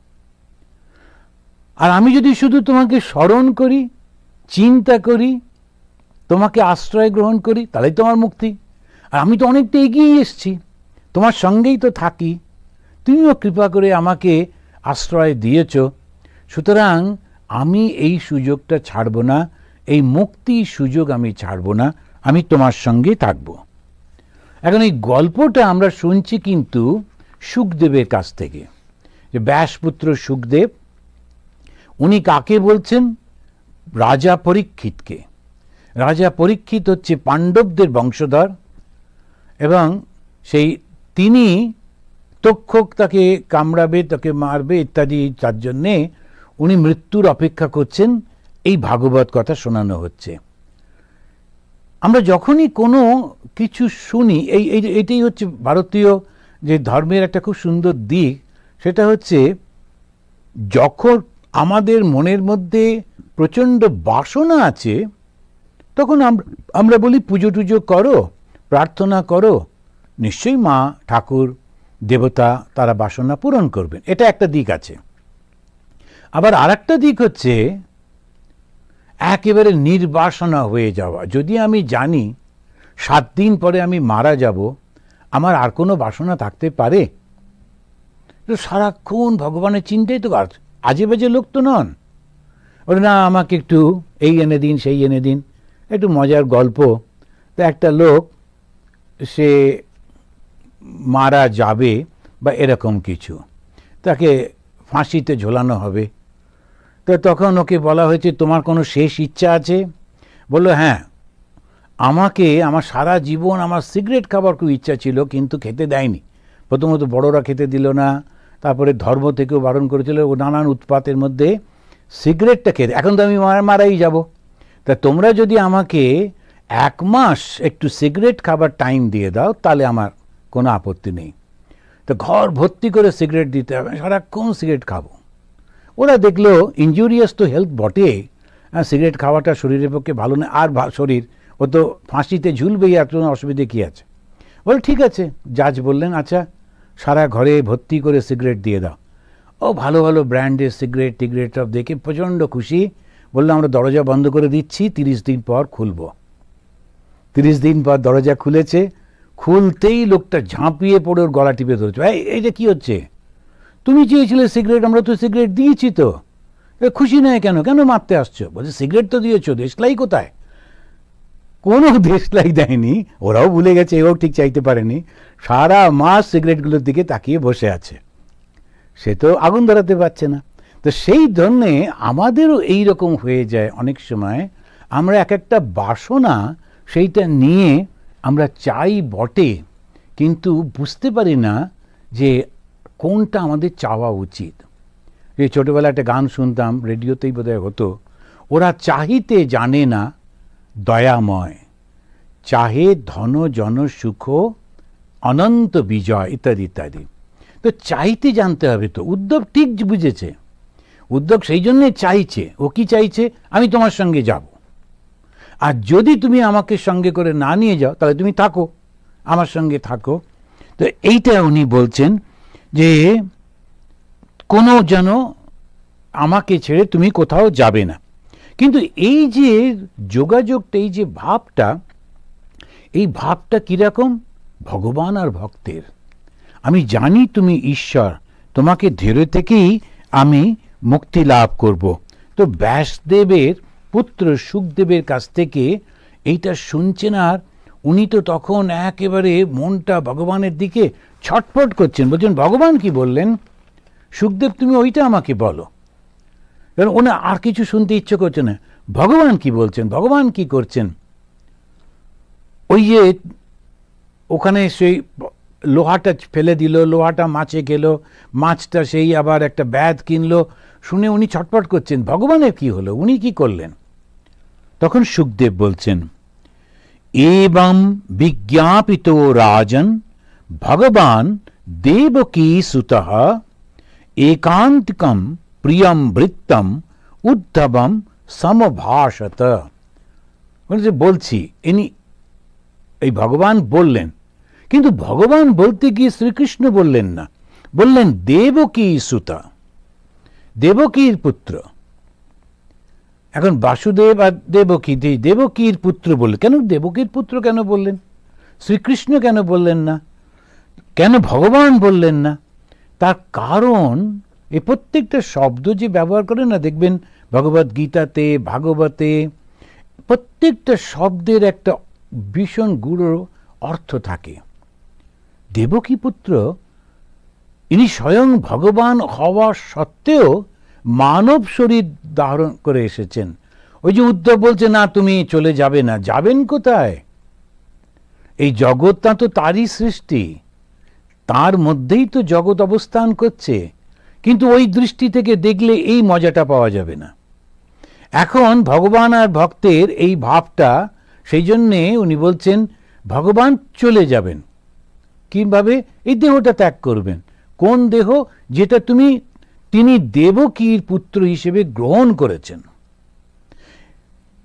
আর আমি যদি শুধু তোমাকে স্মরণ করি, চিন্তা করি, তোমাকে আশ্রয় গ্রহণ করি, তাহলেই তোমার মুক্তি। আর আমি তো অনেকটা এগিয়ে এসেছি, তোমার সঙ্গেই তো থাকি, তুমিও কৃপা করে আমাকে আশ্রয় দিয়েছ, সুতরাং আমি এই সুযোগটা ছাড়ব না, এই মুক্তির সুযোগ আমি ছাড়ব না, আমি তোমার সঙ্গে থাকব। এখন এই গল্পটা আমরা শুনছি কিন্তু শুকদেবের কাছ থেকে, যে ব্যাসপুত্র শুকদেব, উনি কাকে বলছেন? রাজা পরীক্ষিতকে। রাজা পরীক্ষিত হচ্ছে পাণ্ডবদের বংশধর, এবং সেই তিনি তক্ষক তাকে কামড়াবে, তাকে মারবে ইত্যাদি, তার জন্যে উনি মৃত্যুর অপেক্ষা করছেন। এই ভাগবত কথা শোনানো হচ্ছে। আমরা যখনই কোনো কিছু শুনি, এটাই হচ্ছে ভারতীয় যে ধর্মের একটা খুব সুন্দর দিক, সেটা হচ্ছে যখন আমাদের মনের মধ্যে প্রচণ্ড বাসনা আছে, তখন আমরা বলি পুজো টুজো করো, প্রার্থনা করো, নিশ্চয়ই মা, ঠাকুর, দেবতা তারা বাসনা পূরণ করবেন। এটা একটা দিক আছে। আবার আর একটা দিক হচ্ছে একেবারে নির্বাসনা হয়ে যাওয়া। যদি আমি জানি 7 দিন পরে আমি মারা যাব, আমার আর কোনো বাসনা থাকতে পারে? সারাক্ষণ ভগবানের চিন্তাই তো। আজে বাজে লোক তো নন, ওরা না আমাকে একটু এই এনে দিন, সেই এনে দিন, একটু মজার গল্প। তো একটা লোক সে মারা যাবে বা এরকম কিছু, তাকে ফাঁসিতে ঝোলানো হবে। তো তখন ওকে বলা হয়েছে তোমার কোনো শেষ ইচ্ছা আছে? বললো হ্যাঁ, আমাকে আমার সারা জীবন আমার সিগারেট খাবার খুব ইচ্ছা ছিল, কিন্তু খেতে দেয়নি। প্রথমত বড়রা খেতে দিল না, তারপরে ধর্ম থেকেও বারণ করেছিল, ও নানান উৎপাতের মধ্যে সিগারেটটা খেতে, এখন তো আমি মারাই যাব। তা তোমরা যদি আমাকে 1 মাস একটু সিগারেট খাবার টাইম দিয়ে দাও, তাহলে আমার কোনো আপত্তি নেই। তো ঘর ভর্তি করে সিগারেট দিতে হবে, সারাক্ষণ সিগারেট খাবো। ওরা দেখলো ইনজুরিয়াস তো হেলথ বটে, সিগারেট খাওয়াটা শরীরের পক্ষে ভালো না, আর শরীর ও তো ফাঁসিতে ঝুলবেই, আর কোনো অসুবিধে কী আছে? বলে ঠিক আছে। জাজ বললেন আচ্ছা সারা ঘরে ভর্তি করে সিগারেট দিয়ে দাও। ও ভালো ভালো ব্র্যান্ডের সিগারেট টিগারেট সব দেখে প্রচণ্ড খুশি। বললো আমরা দরজা বন্ধ করে দিচ্ছি, 30 দিন পর খুলব। 30 দিন পর দরজা খুলেছে। খুলতেই লোকটা ঝাঁপিয়ে পড়ে ওর গলা টিপে ধরেছে। এইটা কি হচ্ছে? তুমি চেয়েছিলে সিগারেট, আমরা তো সিগারেট দিয়েছি। তো খুশি নয় কেন? কেন মারতে আসছো? বলছে সিগারেট তো দিয়েছো, দেশলাই কোথায়? কোনো দেশলাই দেয়নি। ওরাও ভুলে গেছে, এও ঠিক চাইতে পারেনি। সারা মাস সিগারেটগুলোর দিকে তাকিয়ে বসে আছে, সে তো আগুন ধরাতে পারছে না। তো সেই জন্যে আমাদেরও এই রকম হয়ে যায় অনেক সময়। আমরা এক একটা বাসনা সেইটা নিয়ে আমরা চাই বটে, কিন্তু বুঝতে পারি না যে কোনটা আমাদের চাওয়া উচিত। এই ছোটোবেলা একটা গান শুনতাম, রেডিওতেই বোধহয় হতো, ওরা চাহিতে জানে না দয়াময়, চাহে ধন জন সুখ অনন্ত বিজয় ইত্যাদি ইত্যাদি। তো চাইতে জানতে হবে। তো উদ্ধব ঠিক বুঝেছে। উদ্ধব সেই জন্যে চাইছে। ও কি চাইছে? আমি তোমার সঙ্গে যাব, আর যদি তুমি আমাকে সঙ্গে করে না নিয়ে যাও, তাহলে তুমি থাকো, আমার সঙ্গে থাকো। তো এইটা উনি বলছেন যে কোনো যেন আমাকে ছেড়ে তুমি কোথাও যাবে না। কিন্তু এই যে যোগাযোগটা, এই যে ভাবটা, এই ভাবটা কীরকম? ভগবান আর ভক্তের। আমি জানি তুমি ঈশ্বর, তোমাকে ধীরে থেকেই আমি মুক্তি লাভ করব। তো ব্যাসদেবের পুত্র শুকদেবের কাছ থেকে এইটা শুনছেন, আর উনি তো তখন একেবারে মনটা ভগবানের দিকে ছটফট করছেন। বলছেন ভগবান কি বললেন? শুকদেব তুমি ওইটা আমাকে বলো। কারণ ওনা আর কিছু শুনতে ইচ্ছে করছে না। ভগবান কি বলছেন, ভগবান কি করছেন? ওই যে ওখানে সেই লোহাটা ফেলে দিল, লোহাটা মাছে গেল, মাছটা সেই আবার একটা ব্যাধ কিনলো, শুনে উনি ছটফট করছেন ভগবানের কি হলো, উনি কি করলেন? তখন শুকদেব বলছেন এবং বিজ্ঞাপিত রাজন ভগবান দেবকী সুতঃ একান্তিকম প্রিয়ম বৃত্তম উদ্ধবম সমভাষত। বলছি ইনি এই ভগবান বললেন, কিন্তু ভগবান বলতে গিয়ে শ্রীকৃষ্ণ বললেন না, বললেন দেবকী সুতা, দেবকীর পুত্র। এখন বাসুদেব আর দেবকী, দেবকীর পুত্র বললেন কেন? দেবকীর পুত্র কেন বললেন? শ্রীকৃষ্ণ কেন বললেন না? কেন ভগবান বললেন না? তার কারণ এই প্রত্যেকটা শব্দ যে ব্যবহার করে না, দেখবেন ভগবদ গীতাতে, ভাগবতে প্রত্যেকটা শব্দের একটা ভীষণ গূঢ় অর্থ থাকে। দেবকী পুত্র, ইনি স্বয়ং ভগবান হওয়া সত্ত্বেও মানব শরীর ধারণ করে এসেছেন। ওই যে উদ্ধব বলছে না তুমি চলে যাবে না, যাবেন কোথায়? এই জগৎটা তো তারই সৃষ্টি, তার মধ্যেই তো জগৎ অবস্থান করছে, কিন্তু ওই দৃষ্টি থেকে দেখলে এই মজাটা পাওয়া যাবে না। এখন ভগবান আর ভক্তের এই ভাবটা, সেই জন্যে উনি বলছেন ভগবান চলে যাবেন কিভাবে? এই দেহটা ত্যাগ করবেন। কোন দেহ? যেটা তিনি দেবকীর পুত্র হিসেবে গ্রহণ করেছেন।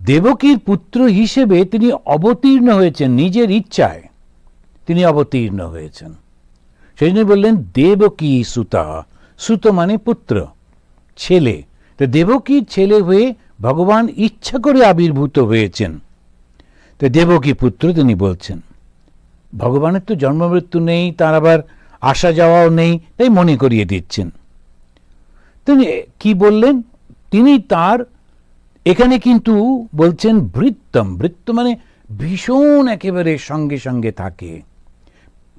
দেবকীর পুত্র হিসেবে তিনি অবতীর্ণ হয়েছেন, নিজের ইচ্ছায় তিনি অবতীর্ণ হয়েছেন। সেই জন্য বললেন দেবকী সুতা, সুত মানে পুত্র, ছেলে। তো দেবকীর ছেলে হয়ে ভগবান ইচ্ছা করে আবির্ভূত হয়েছেন। তো দেবকী পুত্র তিনি বলছেন। ভগবানের তো জন্ম মৃত্যু নেই, তার আবার আসা যাওয়াও নেই, তাই মনে করিয়ে দিচ্ছেন। তিনি কি বললেন? তিনি তার এখানে কিন্তু বলছেন বৃত্তম, বৃত্ত মানে ভীষণ একেবারে সঙ্গে সঙ্গে থাকে,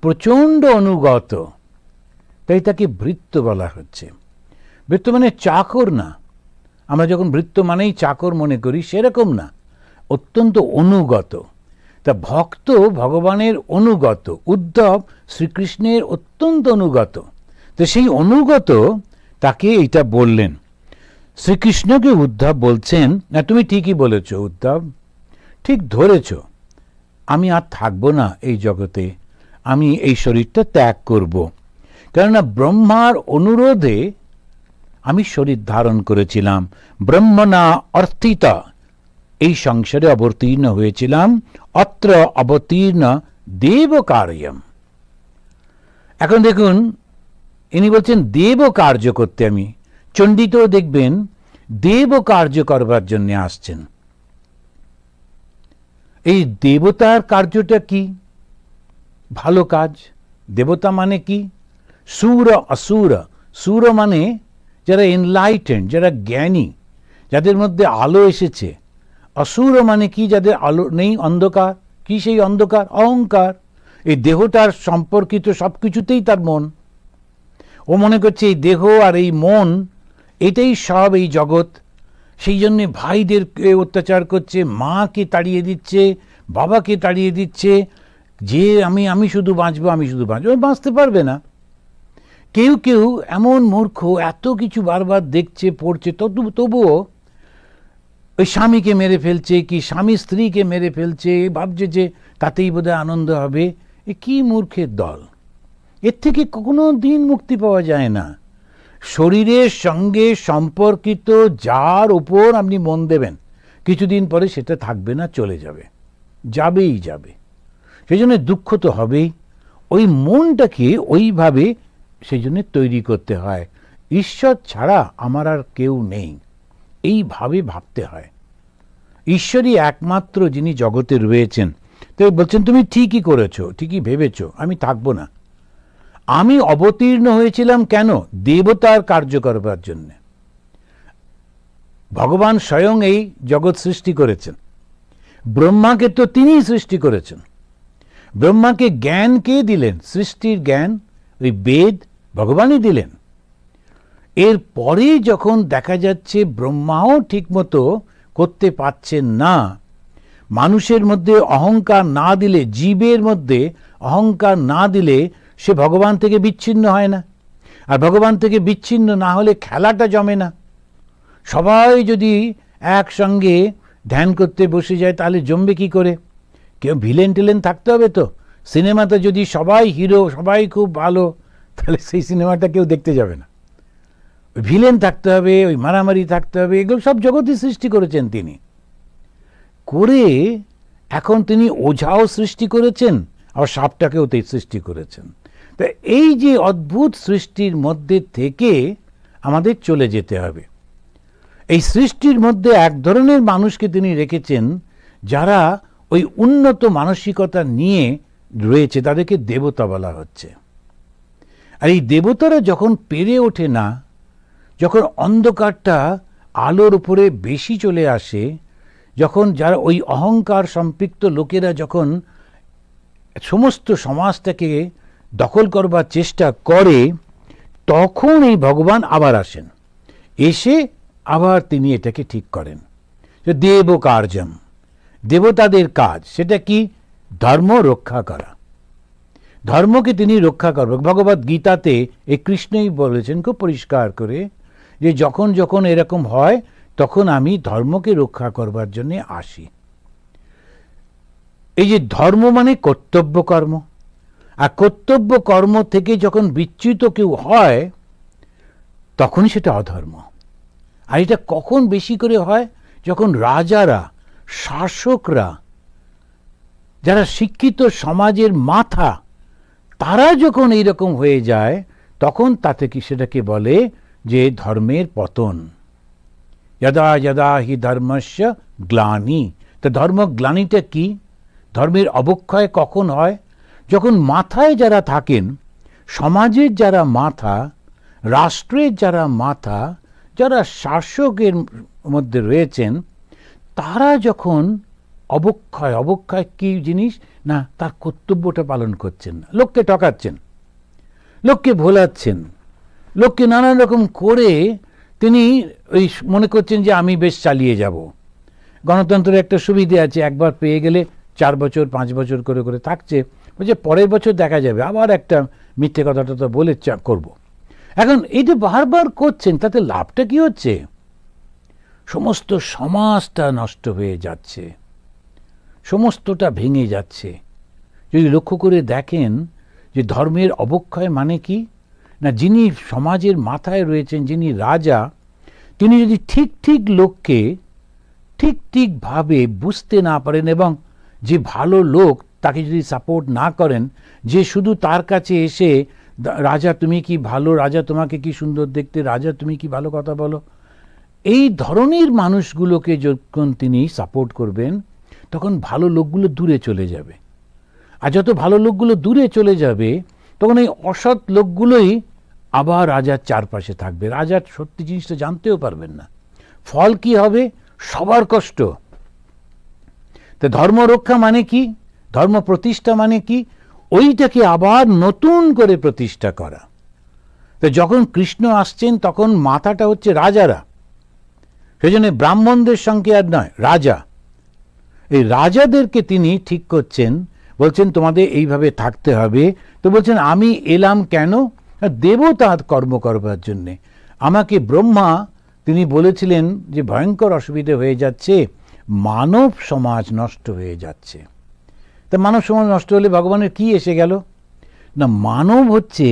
প্রচণ্ড অনুগত, তাই তাকে ভৃত্য বলা হচ্ছে। ভৃত্য মানে চাকর না, আমরা যখন ভৃত্য মানেই চাকর মনে করি, সেরকম না, অত্যন্ত অনুগত। তা ভক্ত ভগবানের অনুগত, উদ্ধব শ্রীকৃষ্ণের অত্যন্ত অনুগত। তো সেই অনুগত তাকে এইটা বললেন। শ্রীকৃষ্ণকে উদ্ধব বলছেন, না তুমি ঠিকই বলেছ উদ্ধব, ঠিক ধরেছ, আমি আর থাকবো না এই জগতে, আমি এই শরীরটা ত্যাগ করব। কেননা ব্রহ্মার অনুরোধে আমি শরীর ধারণ করেছিলাম, ব্রহ্মণা অর্থিতা, এই সংসারে অবতীর্ণ হয়েছিলাম, অত্র অবতীর্ণ দেব কার্যম। এখন দেখুন ইনি বলছেন দেব কার্য করতে। আমি চণ্ডীতেও দেখবেন দেব কার্য করবার জন্য আসছেন। এই দেবতার কার্যটা কি? ভালো কাজ। দেবতা মানে কি? সুর অসুর। সুর মানে যারা এনলাইটেন্ড, যারা জ্ঞানী, যাদের মধ্যে আলো এসেছে। অসুর মানে কি? যাদের আলো নেই, অন্ধকার। কি সেই অন্ধকার? অহংকার। এই দেহটার সম্পর্কিত সব কিছুতেই তার মন। ও মনে করছে এই দেহ আর এই মন এটাই সব এই জগৎ। সেই জন্যে ভাইদেরকে অত্যাচার করছে, মাকে তাড়িয়ে দিচ্ছে, বাবাকে তাড়িয়ে দিচ্ছে, যে আমি শুধু বাঁচবো, আমি শুধু বাঁচবো। বাঁচতে পারবে না। কেউ কেউ এমন মূর্খ, এত কিছু বারবার দেখছে, পড়ছে, তবুও ওই স্বামীকে মেরে ফেলছে, কি স্বামী স্ত্রীকে মেরে ফেলছে, ভাবছে যে তাতেই বোধহয় আনন্দ হবে। এ কি মূর্খের দল! এর থেকে কোনো দিন মুক্তি পাওয়া যায় না। শরীরের সঙ্গে সম্পর্কিত যার উপর আপনি মন দেবেন, কিছুদিন পরে সেটা থাকবে না, চলে যাবে, যাবেই যাবে। সেই জন্য দুঃখ তো হবেই। ওই মনটাকে ওইভাবে সেই জন্য তৈরি করতে হয়। ঈশ্বর ছাড়া আমার আর কেউ নেই, এইভাবে ভাবতে হয়। ঈশ্বরই একমাত্র যিনি জগতে রয়েছেন। তো বলছেন তুমি ঠিকই করেছো, ঠিকই ভেবেছো, আমি থাকবো না। আমি অবতীর্ণ হয়েছিলাম কেন? দেবতার কার্য করবার জন্য। ভগবান স্বয়ং এই জগৎ সৃষ্টি করেছেন। ব্রহ্মাকে তো তিনিই সৃষ্টি করেছেন। ব্রহ্মাকে জ্ঞান কে দিলেন? সৃষ্টির জ্ঞান ওই বেদ ভগবানই দিলেন। এর পরে যখন দেখা যাচ্ছে ব্রহ্মাও ঠিকমতো করতে পারছেন না, মানুষের মধ্যে অহংকার না দিলে, জীবের মধ্যে অহংকার না দিলে সে ভগবান থেকে বিচ্ছিন্ন হয় না। আর ভগবান থেকে বিচ্ছিন্ন না হলে খেলাটা জমে না। সবাই যদি একসঙ্গে ধ্যান করতে বসে যায় তাহলে জমবে কি করে? কেউ ভিলেন টিলেন থাকতে হবে তো। সিনেমাতে যদি সবাই হিরো, সবাই খুব ভালো, তাহলে সেই সিনেমাটা কেউ দেখতে যাবে না। ভিলেন থাকতে হবে, ওই মারামারি থাকতে হবে, এগুলো সব জগৎই সৃষ্টি করেছেন তিনি। করে এখন তিনি ওঝাও সৃষ্টি করেছেন, আর সাপটাকেও তিনি সৃষ্টি করেছেন। তা এই যে অদ্ভুত সৃষ্টির মধ্যে থেকে আমাদের চলে যেতে হবে। এই সৃষ্টির মধ্যে এক ধরনের মানুষকে তিনি রেখেছেন যারা ওই উন্নত মানসিকতা নিয়ে রয়েছে, তাদেরকে দেবতা বলা হচ্ছে। আর এই দেবতারা যখন পেরে ওঠে না, যখন অন্ধকারটা আলোর উপরে বেশি চলে আসে, যখন যারা ওই অহংকার সম্পৃক্ত লোকেরা যখন সমস্ত সমাজটাকে দখল করবার চেষ্টা করে, তখন এই ভগবান আবার আসেন, এসে আবার তিনি এটাকে ঠিক করেন। দেব কার্যম, দেবতাদের কাজ সেটা কি? ধর্ম রক্ষা করা। ধর্মকে তিনি রক্ষা করবেন। ভগবদ গীতাতে এই কৃষ্ণই বলেছেন খুব পরিষ্কার করে যে যখন যখন এরকম হয় তখন আমি ধর্মকে রক্ষা করবার জন্য আসি। এই যে ধর্ম মানে কর্তব্য কর্ম, আর কর্তব্য কর্ম থেকে যখন বিচ্যুত কেউ হয় তখন সেটা অধর্ম। আর এটা কখন বেশি করে হয়? যখন রাজারা, শাসকরা, যারা শিক্ষিত সমাজের মাথা, তারা যখন এইরকম হয়ে যায় তখন তাতে কি সেটাকে বলে যে ধর্মের পতন। যদা যদা হি ধর্মস্য গ্লানি। তা ধর্ম গ্লানিটা কি? ধর্মের অবক্ষয় কখন হয়? যখন মাথায় যারা থাকেন, সমাজের যারা মাথা, রাষ্ট্রের যারা মাথা, যারা শাসকের মধ্যে রয়েছেন, তারা যখন অবক্ষয়, অবক্ষয় কি জিনিস না, তার কর্তব্যটা পালন করছেন না, লোককে ঠকাচ্ছেন, লোককে ভোলাচ্ছেন, লোককে নানান রকম করে তিনি ওই মনে করছেন যে আমি বেশ চালিয়ে যাব। গণতন্ত্রের একটা সুবিধে আছে, একবার পেয়ে গেলে 4 বছর 5 বছর করে করে থাকছে, বলছে পরের বছর দেখা যাবে, আবার একটা মিথ্যে কথাটা তো বলে করব। এখন এইটা বারবার করছেন, তাতে লাভটা কি হচ্ছে? সমস্ত সমাজটা নষ্ট হয়ে যাচ্ছে, সমস্তটা ভেঙে যাচ্ছে। যদি লক্ষ্য করে দেখেন যে ধর্মের অবক্ষয় মানে কি না, যিনি সমাজের মাথায় রয়েছেন, যিনি রাজা, তিনি যদি ঠিক ঠিক লোককে ঠিক ঠিকভাবে বুঝতে না পারেন এবং যে ভালো লোক তাকে যদি সাপোর্ট না করেন, যে শুধু তার কাছে এসে রাজা তুমি কি ভালো, রাজা তোমাকে কি সুন্দর দেখতে, রাজা তুমি কি ভালো কথা বলো, এই ধরনের মানুষগুলোকে যখন তিনি সাপোর্ট করবেন তখন ভালো লোকগুলো দূরে চলে যাবে। আর যত ভালো লোকগুলো দূরে চলে যাবে তখন এই অসৎ লোকগুলোই আবার রাজার চারপাশে থাকবে। রাজার সত্যি জিনিসটা জানতেও পারবেন না। ফল কি হবে? সবার কষ্ট। তো ধর্ম রক্ষা মানে কি? ধর্ম প্রতিষ্ঠা মানে কি? ওইটাকে আবার নতুন করে প্রতিষ্ঠা করা। তো যখন কৃষ্ণ আসছেন তখন মাথাটা হচ্ছে রাজারা, সেই জন্য ব্রাহ্মণদের সংখ্যা আর নয়, রাজা। এই রাজাদেরকে তিনি ঠিক করছেন, বলছেন তোমাদের এইভাবে থাকতে হবে। তো বলছেন আমি এলাম কেন? দেবতা কর্ম করবার জন্যে। আমাকে ব্রহ্মা তিনি বলেছিলেন যে ভয়ঙ্কর অসুবিধা হয়ে যাচ্ছে, মানব সমাজ নষ্ট হয়ে যাচ্ছে। তা মানব সমাজ নষ্ট হলে ভগবানের কি এসে গেল না, মানব হচ্ছে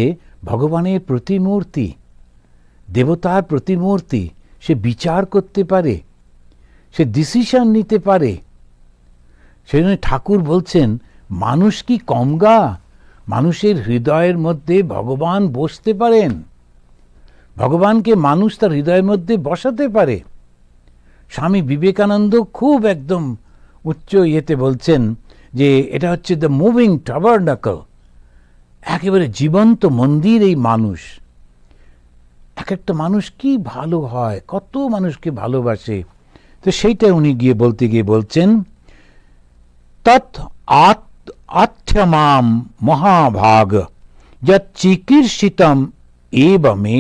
ভগবানের প্রতিমূর্তি, দেবতার প্রতিমূর্তি। সে বিচার করতে পারে, সে ডিসিশন নিতে পারে। সেই জন্য ঠাকুর বলছেন মানুষ কি কমগা, মানুষের হৃদয়ের মধ্যে ভগবান বসতে পারেন, ভগবানকে মানুষ তার হৃদয়ের মধ্যে বসাতে পারে। স্বামী বিবেকানন্দ খুব একদম উচ্চ ইয়েতে বলছেন যে এটা হচ্ছে দ্য মুভিং টাবারনাকল, একেবারে জীবন্ত মন্দির এই মানুষ। এক একটা মানুষ কি ভালো হয়, কত মানুষকে ভালোবাসে। তো সেইটা উনি গিয়ে বলতে গিয়ে বলছেন তৎ আথ্যমাম মহাভাগ যৎ চিকীর্ষিতম এব মে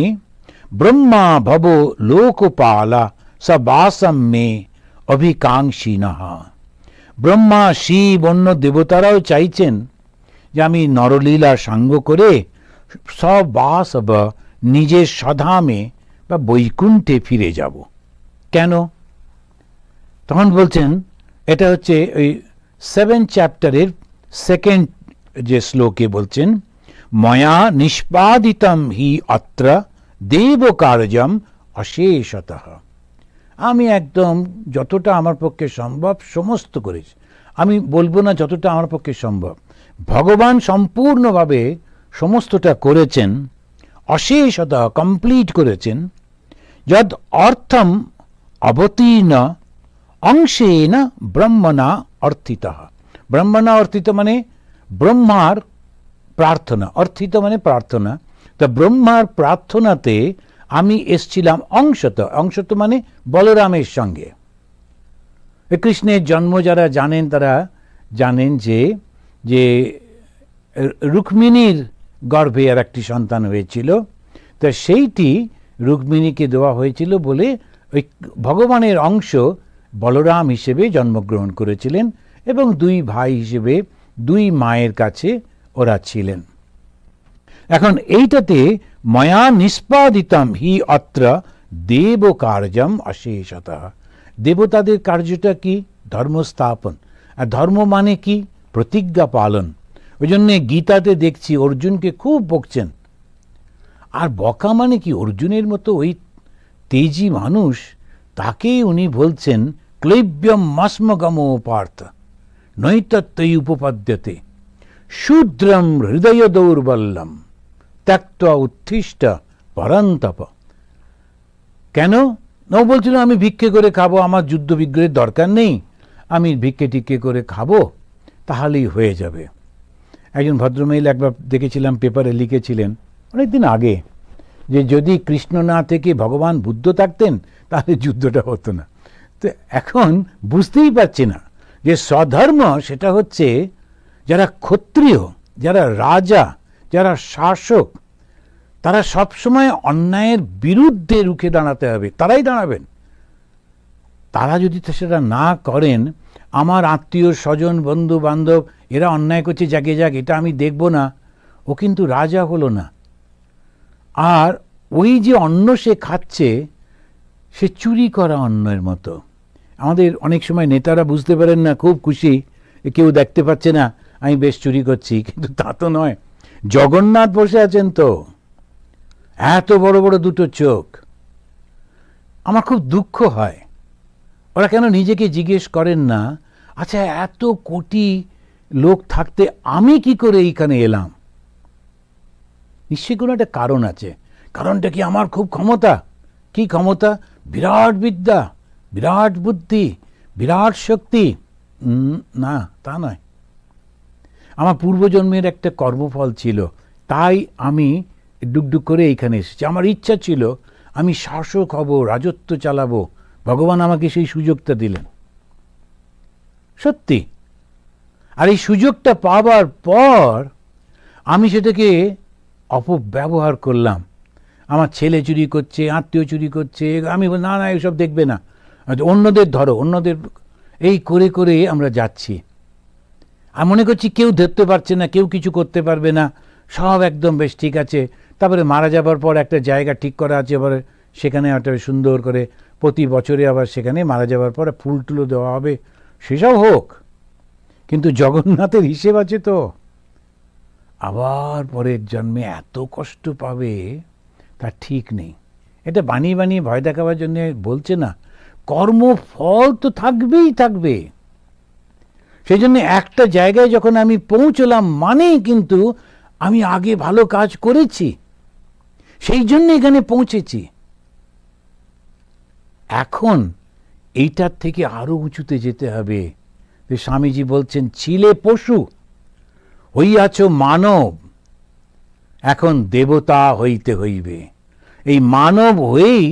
ব্রহ্মা ভব লোকপালা সবাসম মে অভিকাঙ্ক্ষিনঃ। ব্রহ্মা, শিব, অন্য দেবতারাও চাইছেন যে আমি নরলীলা সাঙ্গ করে সবাসব নিজের স্বধামে বা বৈকুণ্ঠে ফিরে যাব। কেন? তখন বলছেন, এটা হচ্ছে ওই 7 চ্যাপ্টারের 2nd যে শ্লোকে বলছেন, ময়া নিষ্পাদিতম হি অত্র দেব কার্যম অশেষতঃ। আমি একদম যতটা আমার পক্ষে সম্ভব সমস্ত করেছি। আমি বলবো না যতটা আমার পক্ষে সম্ভব, ভগবান সম্পূর্ণভাবে সমস্তটা করেছেন, অশেষতঃ কমপ্লিট করেছেন। যদ অর্থম অবতীর্ণ অংশেন ব্রহ্মণা অর্থিতঃ। ব্রহ্মণা অর্থিত মানে ব্রহ্মার প্রার্থনা, অর্থিত মানে প্রার্থনা। তা ব্রহ্মার প্রার্থনাতে আমি এসছিলাম অংশত, অংশত মানে বলরামের সঙ্গে। কৃষ্ণের জন্ম যারা জানেন তারা জানেন যে যে রুক্মিণীর গর্ভে আর একটি সন্তান হয়েছিল, তা সেইটি রুক্মিণীকে দেওয়া হয়েছিল বলে ওই ভগবানের অংশ বলরাম হিসেবে জন্মগ্রহণ করেছিলেন এবং দুই ভাই হিসেবে দুই মায়ের কাছে ওরা ছিলেন। এখন এইটাতে ময়া নিষ্পাদিতম হি অত্র দেব কার্যম অশেষতঃ। দেবতাদের কার্যটা কি? ধর্ম স্থাপন। আর ধর্ম মানে কি? প্রতিজ্ঞা পালন। ওই জন্যে গীতাতে দেখছি অর্জুনকে খুব বকছেন। আর বকা মানে কি? অর্জুনের মতো ওই তেজি মানুষ, তাকেই উনি বলছেন ক্লৈব্যম মস্মগমো পার্থ নৈতত্ত্বই উপপাদ্যতে শূদ্রম হৃদয় দৌর্বল্যম ত্যক্ত্বা উত্থিষ্ট পরন্তপ। কেন? ও বলছিল আমি ভিক্ষে করে খাবো, আমার যুদ্ধ বিগ্রহের দরকার নেই, আমি ভিক্ষে টিক্ষে করে খাবো, তাহলেই হয়ে যাবে। একজন ভদ্রমহিলা একবার দেখেছিলাম পেপারে লিখেছিলেন অনেকদিন আগে যে যদি কৃষ্ণ না থেকে ভগবান বুদ্ধ থাকতেন তাহলে যুদ্ধটা হতো না। তো এখন বুঝতেই পারছি না যে স্বধর্ম সেটা হচ্ছে যারা ক্ষত্রিয়, যারা রাজা, যারা শাসক, তারা সবসময় অন্যায়ের বিরুদ্ধে রুখে দাঁড়াতে হবে, তারাই দাঁড়াবেন। তারা যদি সেটা না করেন, আমার আত্মীয় স্বজন বন্ধু বান্ধব এরা অন্যায় করছে, জাগে যাক, এটা আমি দেখব না, ও কিন্তু রাজা হলো না। আর ওই যে অন্ন সে খাচ্ছে, সে চুরি করা অন্নের মতো। আমাদের অনেক সময় নেতারা বুঝতে পারেন না, খুব খুশি, কেউ দেখতে পাচ্ছে না আমি বেশ চুরি করছি, কিন্তু তা তো নয়। জগন্নাথ বসে আছেন তো, এত বড় বড় দুটো চোখ। আমার খুব দুঃখ হয়, ওরা কেন নিজেকে জিজ্ঞেস করেন না, আচ্ছা এত কোটি লোক থাকতে আমি কি করে এইখানে এলাম? নিশ্চয়ই কোনো একটা কারণ আছে। কারণটা কি আমার খুব ক্ষমতা? কি ক্ষমতা? বিরাট বিদ্যা, বিরাট বুদ্ধি, বিরাট শক্তি? না, তা নয়। আমার পূর্বজন্মের একটা কর্মফল ছিল, তাই আমি ডুকডুক করে এইখানে এসেছি। আমার ইচ্ছা ছিল আমি শাসক হব, রাজত্ব চালাবো, ভগবান আমাকে সেই সুযোগটা দিলেন, সত্যি। আর এই সুযোগটা পাবার পর আমি সেটাকে অপব্যবহার করলাম। আমার ছেলে চুরি করছে, আত্মীয় চুরি করছে, আমি না না এসব দেখবে না, অন্যদের ধরো, অন্যদের, এই করে করে আমরা যাচ্ছি। আর মনে করছি কেউ ধরতে পারছে না, কেউ কিছু করতে পারবে না, সব একদম বেশ ঠিক আছে। তারপরে মারা যাবার পর একটা জায়গা ঠিক করা আছে, এবারে সেখানে একটা সুন্দর করে প্রতি বছরে আবার সেখানে মারা যাবার পরে ফুল টুলো দেওয়া হবে, সেসব হোক, কিন্তু জগন্নাথের হিসেব আছে তো। আবার পরের জন্মে এত কষ্ট পাবে তার ঠিক নেই। এটা বানিয়ে বানিয়ে ভয় দেখাবার জন্য বলছে না, কর্মফল তো থাকবেই থাকবে। সেই জন্য একটা জায়গায় যখন আমি পৌঁছলাম মানেই কিন্তু আমি আগে ভালো কাজ করেছি, সেই জন্য এখানে পৌঁছেছি। এখন এইটার থেকে আরো উঁচুতে যেতে হবে। স্বামীজি বলছেন, ছিলে পশু, হইয়াছ মানব, এখন দেবতা হইতে হইবে। এই মানব হয়েই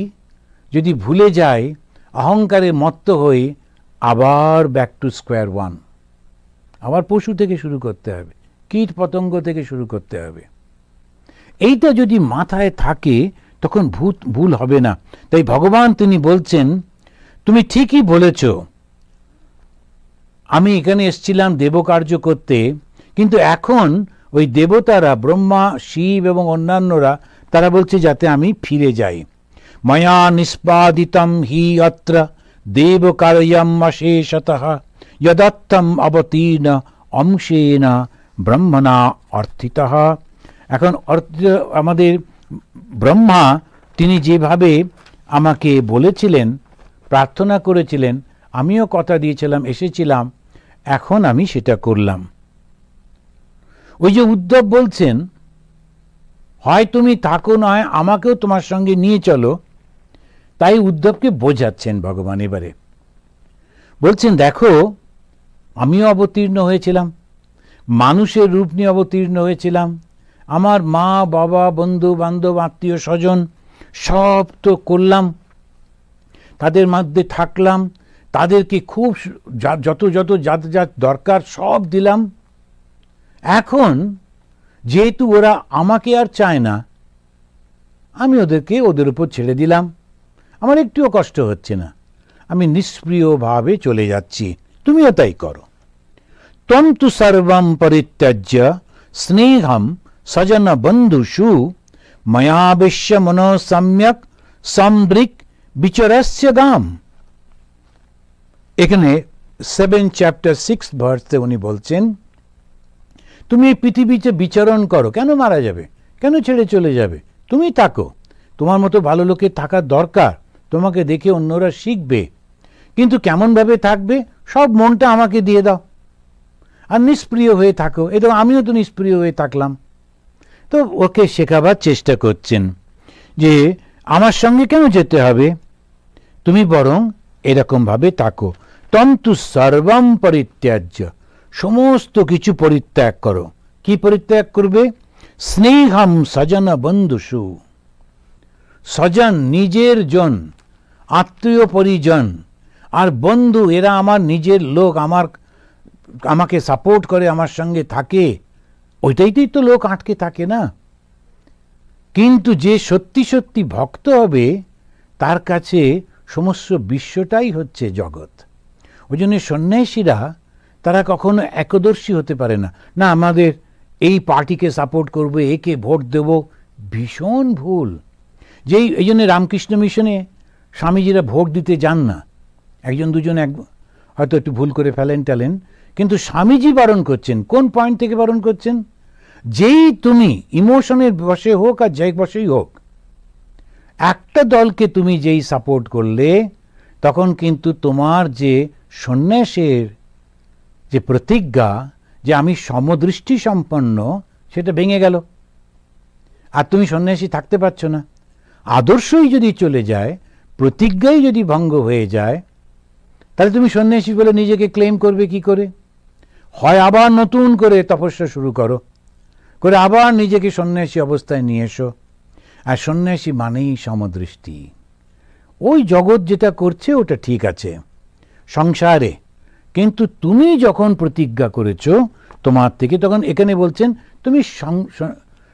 যদি ভুলে যায়, অহংকারে মত্ত হই, আবার ব্যাক টু স্কোয়ার ওয়ান, আবার পশু থেকে শুরু করতে হবে, কীট পতঙ্গ থেকে শুরু করতে হবে। এইটা যদি মাথায় থাকে তখন ভুল হবে না। তাই ভগবান তিনি বলছেন, তুমি ঠিকই বলেছ, আমি এখানে এসেছিলাম দেবকার্য করতে, কিন্তু এখন ওই দেবতারা, ব্রহ্মা, শিব এবং অন্যান্যরা, তারা বলছে যাতে আমি ফিরে যাই। ময়া নিষ্পাদিতম হি অত্র দেবকার্যম অশেষতঃ যদত্তম অবতীর্ণ অংশেন ব্রহ্মণা অর্থিতঃ। এখন আমাদের ব্রহ্মা তিনি যেভাবে আমাকে বলেছিলেন, প্রার্থনা করেছিলেন, আমিও কথা দিয়েছিলাম, এসেছিলাম, এখন আমি সেটা করলাম। ওই যে উদ্ধব বলছেন, হয় তুমি থাকো, নয় আমাকেও তোমার সঙ্গে নিয়ে চলো, তাই উদ্ধবকে বোঝাচ্ছেন ভগবান। এবারে বলছেন, দেখো আমিও অবতীর্ণ হয়েছিলাম, মানুষের রূপ নিয়ে অবতীর্ণ হয়েছিলাম, আমার মা বাবা বন্ধু বান্ধব আত্মীয় স্বজন সব তো করলাম, তাদের মধ্যে থাকলাম, তাদেরকে খুব যত যত যাত যাত দরকার সব দিলাম। এখন যেহেতু ওরা আমাকে আর চায় না, আমি ওদেরকে ওদের উপর ছেড়ে দিলাম, আমার একটুও কষ্ট হচ্ছে না, আমি নিষ্প্রিয়ভাবে চলে যাচ্ছি, তুমিও তাই করো। ত্বম তু সর্বম পরিত্যাজ্য স্নেহম সজন বন্ধুষু ময়াবেশ্য মনো সম্যক সম্দৃক বিচরস্য গাম। এখানে 7 চ্যাপ্টার 6 ভার্সে উনি বলছেন, তুমি এই পৃথিবীতে বিচরণ করো, কেন মারা যাবে, কেন ছেড়ে চলে যাবে, তুমি থাকো, তোমার মতো ভালো লোকের থাকার দরকার, তোমাকে দেখে অন্যরা শিখবে, কিন্তু কেমনভাবে থাকবে, সব মনটা আমাকে দিয়ে দাও আর নিষ্প্রিয় হয়ে থাকো। এটা আমিও তো নিষ্প্রিয় হয়ে থাকলাম। তো ওকে শেখাবার চেষ্টা করছেন যে আমার সঙ্গে কেন যেতে হবে, তুমি বরং এরকমভাবে থাকো। তন্তু সর্বম পরিত্যাজ্য, সমস্ত কিছু পরিত্যাগ করো। কি পরিত্যাগ করবে? স্নেহম সজন বন্ধুষু, স্বজন নিজের জন, আত্মীয় পরিজন আর বন্ধু, এরা আমার নিজের লোক, আমাকে সাপোর্ট করে, আমার সঙ্গে থাকে, ওইটাইতেই তো লোক আটকে থাকে না। কিন্তু যে সত্যি সত্যি ভক্ত হবে, তার কাছে সমস্ত বিশ্বটাই হচ্ছে জগৎ। ওই জন্য সন্ন্যাসীরা তারা কখনো একদর্শী হতে পারে না, না আমাদের এই পার্টিকে সাপোর্ট করবে, একে ভোট দেব, ভীষণ ভুল। এই জন্য রামকৃষ্ণ মিশনে স্বামীজিরা ভোট দিতে যান না, একজন দুজন হয়তো একটু ভুল করে ফেলেন টালেন, কিন্তু স্বামীজি বারণ করছেন। কোন পয়েন্ট থেকে বারণ করছেন? যেই তুমি ইমোশনের বশে হোক আর যে বশেই হোক, একটা দলকে তুমি যেই সাপোর্ট করলে, তখন কিন্তু তোমার যে সন্ন্যাসের যে প্রতিজ্ঞা যে আমি সমদৃষ্টি সম্পন্ন, সেটা ভেঙে গেল, আর তুমি সন্ন্যাসী থাকতে পারছো না। আদর্শই যদি চলে যায়, প্রতিজ্ঞাই যদি ভঙ্গ হয়ে যায়, তাহলে তুমি সন্ন্যাসী বলে নিজেকে ক্লেম করবে কি করে? হয় আবার নতুন করে তপস্যা শুরু করো, করে আবার নিজেকে সন্ন্যাসী অবস্থায় নিয়ে এসো। আর সন্ন্যাসী মানেই সমদৃষ্টি। ওই জগৎ যেটা করছে ওটা ঠিক আছে সংসারে, কিন্তু তুমি যখন প্রতিজ্ঞা করেছো তোমার থেকে, তখন এখানে বলছেন তুমি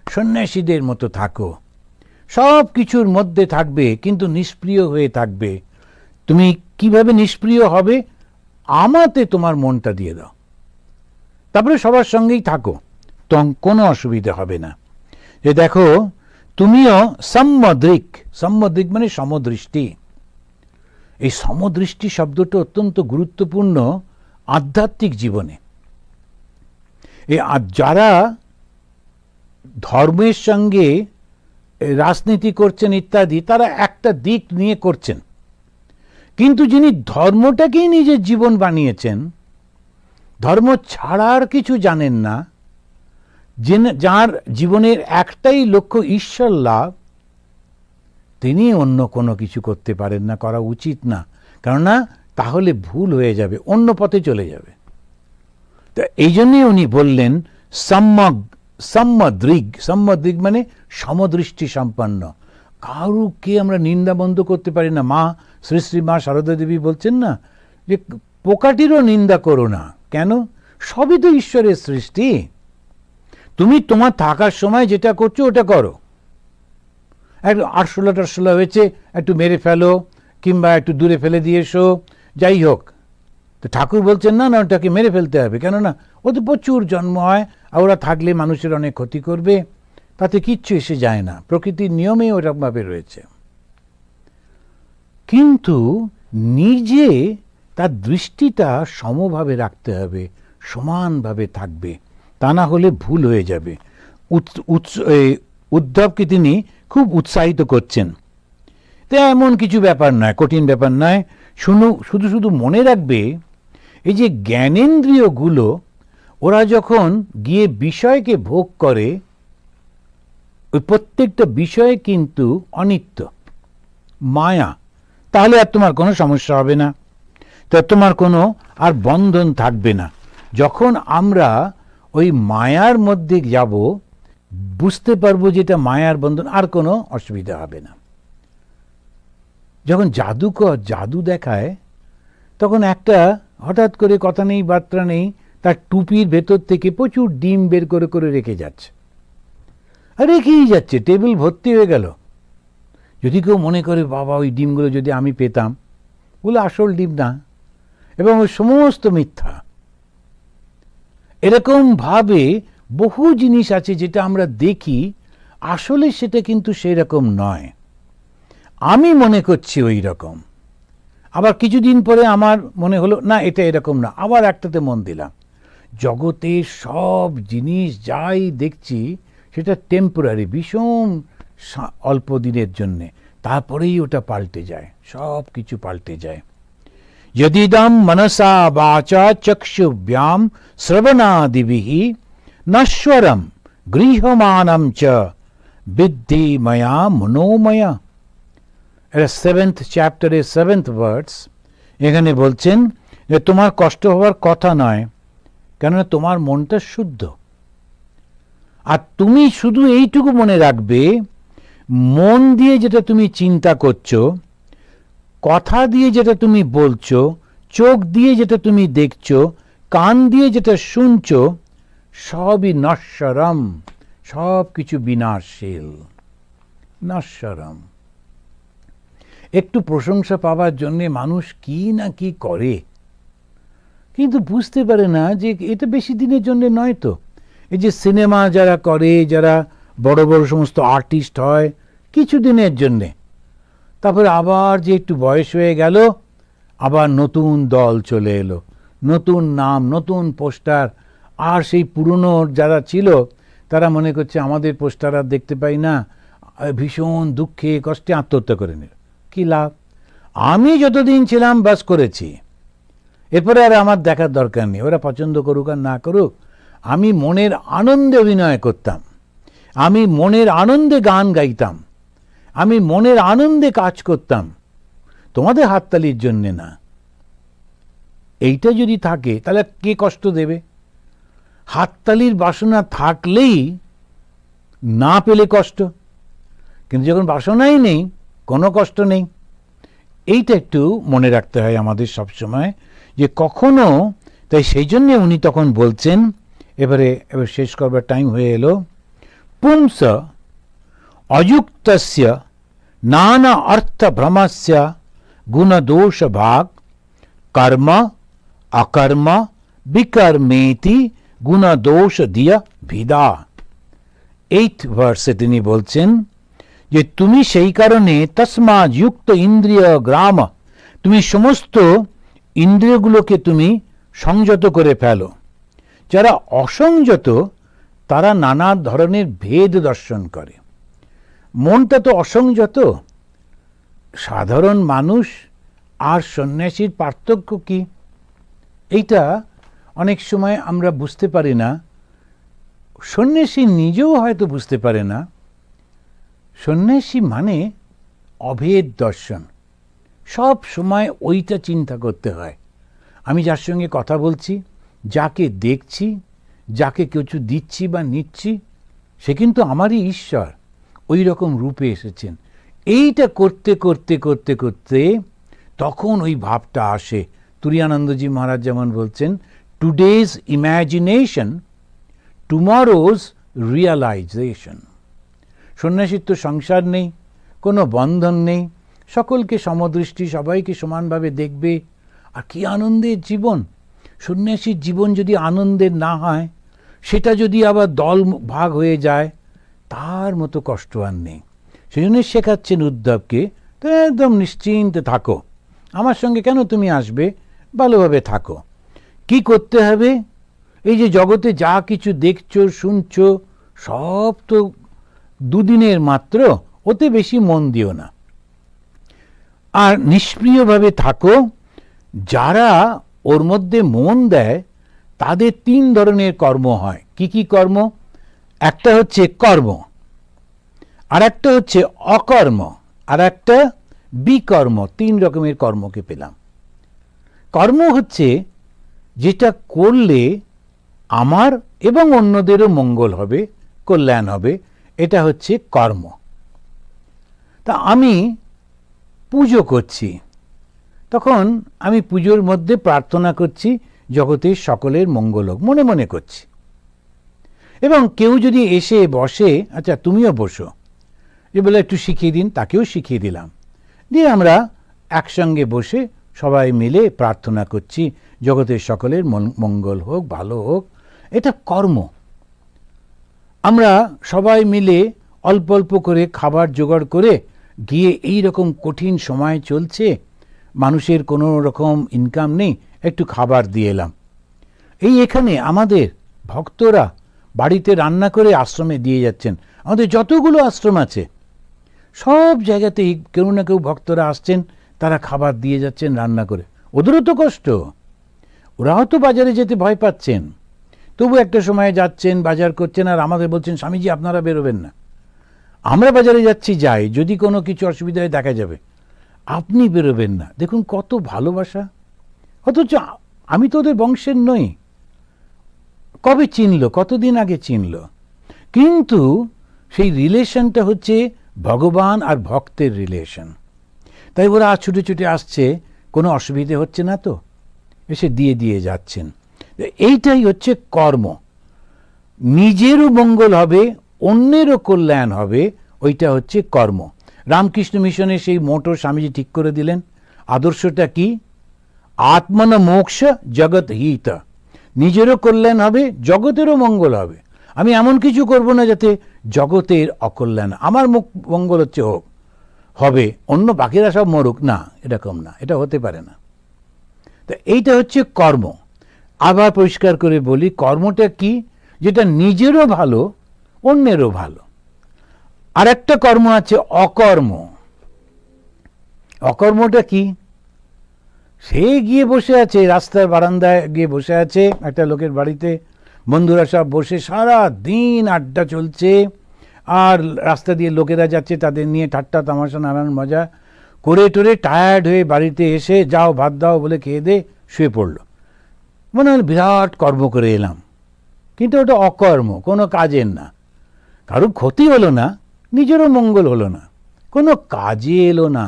সন্ন্যাসীদের মতো থাকো, সব কিছুর মধ্যে থাকবে কিন্তু নিষ্প্রিয় হয়ে থাকবে। তুমি কিভাবে নিষ্প্রিয় হবে? আমাতে তোমার মনটা দিয়ে দাও, তারপরে সবার সঙ্গেই থাকো, তখন কোনো অসুবিধা হবে না। যে দেখো তুমিও সম্যদৃক, সম্যদৃক মানে সমদৃষ্টি। এই সমদৃষ্টি শব্দটা অত্যন্ত গুরুত্বপূর্ণ আধ্যাত্মিক জীবনে। যারা ধর্মের সঙ্গে রাজনীতি করছেন ইত্যাদি, তারা একটা দিক নিয়ে করছেন, কিন্তু যিনি ধর্মটাকেই নিজের জীবন বানিয়েছেন, ধর্ম ছাড়ার কিছু জানেন না, যার জীবনের একটাই লক্ষ্য ঈশ্বর লাভ, তিনি অন্য কোনো কিছু করতে পারেন না, করা উচিত না, কেননা তাহলে ভুল হয়ে যাবে, অন্য পথে চলে যাবে। তো এই জন্যই উনি বললেন সম্যদৃগ, সম্যদৃগ মানে সমদৃষ্টি সম্পন্ন। কারুকে আমরা নিন্দা বন্ধ করতে পারি না। মা শ্রী শ্রী মা সারদা দেবী বলছেন না যে পোকাটিরও নিন্দা করো না। কেন? সবই তো ঈশ্বরের সৃষ্টি। তুমি তোমার থাকার সময় যেটা করছো ওটা করো। একটু আরশোলা হয়েছে, একটু মেরে ফেলো, কিংবা একটু দূরে ফেলে দিয়ে এসো, যাই হোক। তো ঠাকুর বলছেন না, না ওটাকে মেরে ফেলতে হবে, কেননা ওতে প্রচুর জন্ম হয়, আর ওরা থাকলে মানুষের অনেক ক্ষতি করবে, তাতে কিচ্ছু এসে যায় না, প্রকৃতির নিয়মে ওরকমভাবে রয়েছে। কিন্তু নিজে তার দৃষ্টিটা সমভাবে রাখতে হবে, সমানভাবে থাকবে, তা না হলে ভুল হয়ে যাবে। উদ্ধবকে তিনি খুব উৎসাহিত করছেন তো এমন কিছু ব্যাপার নয়, কঠিন ব্যাপার নয়। শুধু শুধু মনে রাখবে, এই যে জ্ঞানেন্দ্রিয়গুলো ওরা যখন গিয়ে বিষয়কে ভোগ করে, ওই প্রত্যেকটা বিষয় কিন্তু অনিত্য, মায়া। তাহলে আর তোমার কোনো সমস্যা হবে না, তো তোমার কোনো আর বন্ধন থাকবে না। যখন আমরা ওই মায়ার মধ্যে যাব, বুঝতে পারবো যে এটা মায়ার বন্ধন, আর কোনো অসুবিধা হবে না। যখন জাদুকর জাদু দেখায়, তখন একটা হঠাৎ করে কথা নেই বার্তা নেই, তার টুপির ভেতর থেকে প্রচুর ডিম বের করে করে রেখে যাচ্ছে, আর রেখেই যাচ্ছে, টেবিল ভর্তি হয়ে গেল। যদি কেউ মনে করে বাবা ওই ডিমগুলো যদি আমি পেতাম, ওগুলো আসল ডিম না, এবং ওই সমস্ত মিথ্যা। এরকম ভাবে বহু জিনিস আছে যেটা আমরা দেখি, আসলে সেটা কিন্তু সেই রকম নয়। আমি মনে করছি ওই রকম, আবার কিছুদিন পরে আমার মনে হলো না এটা এরকম না, আবার একটাতে মন দিলাম। জগতের সব জিনিস যাই দেখছি সেটা টেম্পোরারি, ভীষণ অল্প দিনের জন্যে, তারপরেই ওটা পাল্টে যায়, সব কিছু পাল্টে যায়। যদিদম মনসা বাচা চক্ষুভ্যাম শ্রবণাদিভিঃ নশ্বরম গৃহমানম চ বিদ্ধি ময়া মনোময়া। এটা 7th চ্যাপ্টারে 7th ভার্স। এখানে বলছেন যে তোমার কষ্ট হওয়ার কথা নয়, কেননা তোমার মনটা শুদ্ধ। আর তুমি শুধু এইটুকু মনে রাখবে, মন দিয়ে যেটা তুমি চিন্তা করছো, কথা দিয়ে যেটা তুমি বলছো, চোখ দিয়ে যেটা তুমি দেখছো, কান দিয়ে যেটা শুনছো, সবই নশ্বরম, সব কিছু বিনাশশীল, নশ্বরম। একটু প্রশংসা পাওয়ার জন্য মানুষ কি না কি করে, কিন্তু বুঝতে পারে না যে এটা বেশি দিনের জন্য নয়। তো এই যে সিনেমা যারা করে, যারা বড় বড় সমস্ত আর্টিস্ট হয়, কিছু দিনের জন্যে, তারপরে আবার যে একটু বয়স হয়ে গেল, আবার নতুন দল চলে এলো, নতুন নাম, নতুন পোস্টার। আর সেই পুরনো যারা ছিল তারা মনে করছে আমাদের পোস্টার আর দেখতে পাই না, ভীষণ দুঃখে কষ্টে আত্মহত্যা করে নিল। কি লাভ? আমি যতদিন ছিলাম বাস করেছি, এরপরে আর আমার দেখার দরকার নেই, ওরা পছন্দ করুক আর না করুক। আমি মনের আনন্দে অভিনয় করতাম, আমি মনের আনন্দে গান গাইতাম, আমি মনের আনন্দে কাজ করতাম, তোমাদের হাততালির জন্যে না। এইটা যদি থাকে তাহলে কে কষ্ট দেবে? হাততালির বাসনা থাকলেই না পেলে কষ্ট, কিন্তু যখন বাসনাই নেই, কোনো কষ্ট নেই। এইটা একটু মনে রাখতে হয় আমাদের সবসময়, যে কখনো। তাই সেই জন্যে উনি তখন বলছেন, এবার শেষ করবার টাইম হয়ে এলো। পুংস অযুক্তস্য নানা অর্থ ভ্রমস্য গুণদোষ ভাগ কর্ম অকর্ম বিকর্মেতি গুণদোষ দিয়া ভিদা। 8th ভার্সে তিনি বলছেন যে তুমি সেই কারণে তস্মা যুক্ত ইন্দ্রিয় গ্রাম, তুমি সমস্ত ইন্দ্রিয়গুলোকে তুমি সংযত করে ফেলো। যারা অসংযত তারা নানা ধরনের ভেদ দর্শন করে। মনটা তো অসংযত। সাধারণ মানুষ আর সন্ন্যাসীর পার্থক্য কি, এইটা অনেক সময় আমরা বুঝতে পারি না। সন্ন্যাসী নিজেও হয়তো বুঝতে পারে না। সন্ন্যাসী মানে অভেদ দর্শন, সব সময় ওইটা চিন্তা করতে হয়। আমি যার সঙ্গে কথা বলছি, যাকে দেখছি, যাকে কিছু দিচ্ছি বা নিচ্ছি, সে কিন্তু আমারই ঈশ্বর, ওই রকম রূপে এসেছেন। এইটা করতে করতে করতে করতে তখন ওই ভাবটা আসে। তুরীয়ানন্দজি মহারাজ যেমন বলছেন, টুডেজ ইম্যাজিনেশন টুমরোজ রিয়ালাইজেশন। সন্ন্যাসীর তো সংসার নেই, কোনো বন্ধন নেই, সকলকে সমদৃষ্টি, সবাইকে সমানভাবে দেখবে। আর কি আনন্দের জীবন! সন্ন্যাসীর জীবন যদি আনন্দের না হয়, সেটা যদি আবার দল ভাগ হয়ে যায়, তার মতো কষ্ট আর নেই। সেই জন্য শেখাচ্ছেন উদ্ধবকে, তো একদম নিশ্চিন্তে থাকো, আমার সঙ্গে কেন তুমি আসবে, ভালোভাবে থাকো। কি করতে হবে? এই যে জগতে যা কিছু দেখছো শুনছো, সব তো দুদিনের মাত্র, ওতে বেশি মন দিও না। আর নিষ্ক্রিয়ভাবে থাকো। যারা ওর মধ্যে মন দেয় তাদের 3 ধরনের কর্ম হয়। কি কি কর্ম? একটা হচ্ছে কর্ম, আর একটা হচ্ছে অকর্ম, আর একটা বিকর্ম। 3 রকমের কর্মকে পেলাম। কর্ম হচ্ছে যেটা করলে আমার এবং অন্যদেরও মঙ্গল হবে, কল্যাণ হবে, এটা হচ্ছে কর্ম। তা আমি পুজো করছি, তখন আমি পুজোর মধ্যে প্রার্থনা করছি জগতের সকলের মঙ্গল হোক, মনে মনে করছি। এবং কেউ যদি এসে বসে, আচ্ছা তুমিও বসো, যে বলে একটু শিখিয়ে দিন, তাকেও শিখিয়ে দিলাম। দিয়ে আমরা একসঙ্গে বসে সবাই মিলে প্রার্থনা করছি জগতের সকলের মঙ্গল হোক, ভালো হোক। এটা কর্ম। আমরা সবাই মিলে অল্প অল্প করে খাবার জোগাড় করে গিয়ে এই রকম কঠিন সময় চলছে, মানুষের কোনো রকম ইনকাম নেই, একটু খাবার দিয়ে এলাম। এখানে আমাদের ভক্তরা বাড়িতে রান্না করে আশ্রমে দিয়ে যাচ্ছেন। আমাদের যতগুলো আশ্রম আছে সব জায়গাতেই কেউ না কেউ ভক্তরা আসছেন, তারা খাবার দিয়ে যাচ্ছেন রান্না করে। ওদেরও তো কষ্ট, ওরাও তো বাজারে যেতে ভয় পাচ্ছেন, তবু একটা সময়ে যাচ্ছেন, বাজার করছেন, আর আমাদের বলছেন স্বামীজি আপনারা বেরোবেন না, আমরা বাজারে যাচ্ছি, যাই, যদি কোনো কিছু অসুবিধায় দেখা যাবে, আপনি বেরোবেন না। দেখুন কত ভালোবাসা। অথচ আমি তো ওদের বংশের নই। কবে চিনল, কতদিন আগে চিনল, কিন্তু সেই রিলেশনটা হচ্ছে ভগবান আর ভক্তের রিলেশন। তাই ওরা ছুটে ছুটে আসছে, কোনো অসুবিধে হচ্ছে না তো, এসে দিয়ে দিয়ে যাচ্ছেন। এইটাই হচ্ছে কর্ম। নিজেরও মঙ্গল হবে, অন্যেরও কল্যাণ হবে, ওইটা হচ্ছে কর্ম। রামকৃষ্ণ মিশনে সেই মোটো স্বামীজি ঠিক করে দিলেন। আদর্শটা কি? আত্মন মোক্ষ জগৎ হিত। নিজেরও কল্যাণ হবে, জগতেরও মঙ্গল হবে। আমি এমন কিছু করব না যাতে জগতের অকল্যাণ, আমার মঙ্গল হচ্ছে হোক, হবে, অন্য বাকিরা সব মরুক, না, এরকম না, এটা হতে পারে না। তো এইটা হচ্ছে কর্ম। আবার পরিষ্কার করে বলি, কর্মটা কি? যেটা নিজেরও ভালো, অন্যেরও ভালো। আর একটা কর্ম আছে অকর্ম। অকর্মটা কি? সে গিয়ে বসে আছে, রাস্তার বারান্দায় গিয়ে বসে আছে একটা লোকের বাড়িতে, বন্ধুরা সব বসে সারা দিন আড্ডা চলছে, আর রাস্তা দিয়ে লোকেরা যাচ্ছে, তাদের নিয়ে ঠাট্টা তামাশা নানান মজা করে টোরে টায়ার্ড হয়ে বাড়িতে এসে যাও ভাত দাও বলে খেয়ে দে শুয়ে পড়লো। মনে হল বিরাট কর্ম করে এলাম, কিন্তু ওটা অকর্ম, কোনো কাজের না। কারো ক্ষতি হলো না, নিজেরও মঙ্গল হলো না, কোনো কাজে এলো না,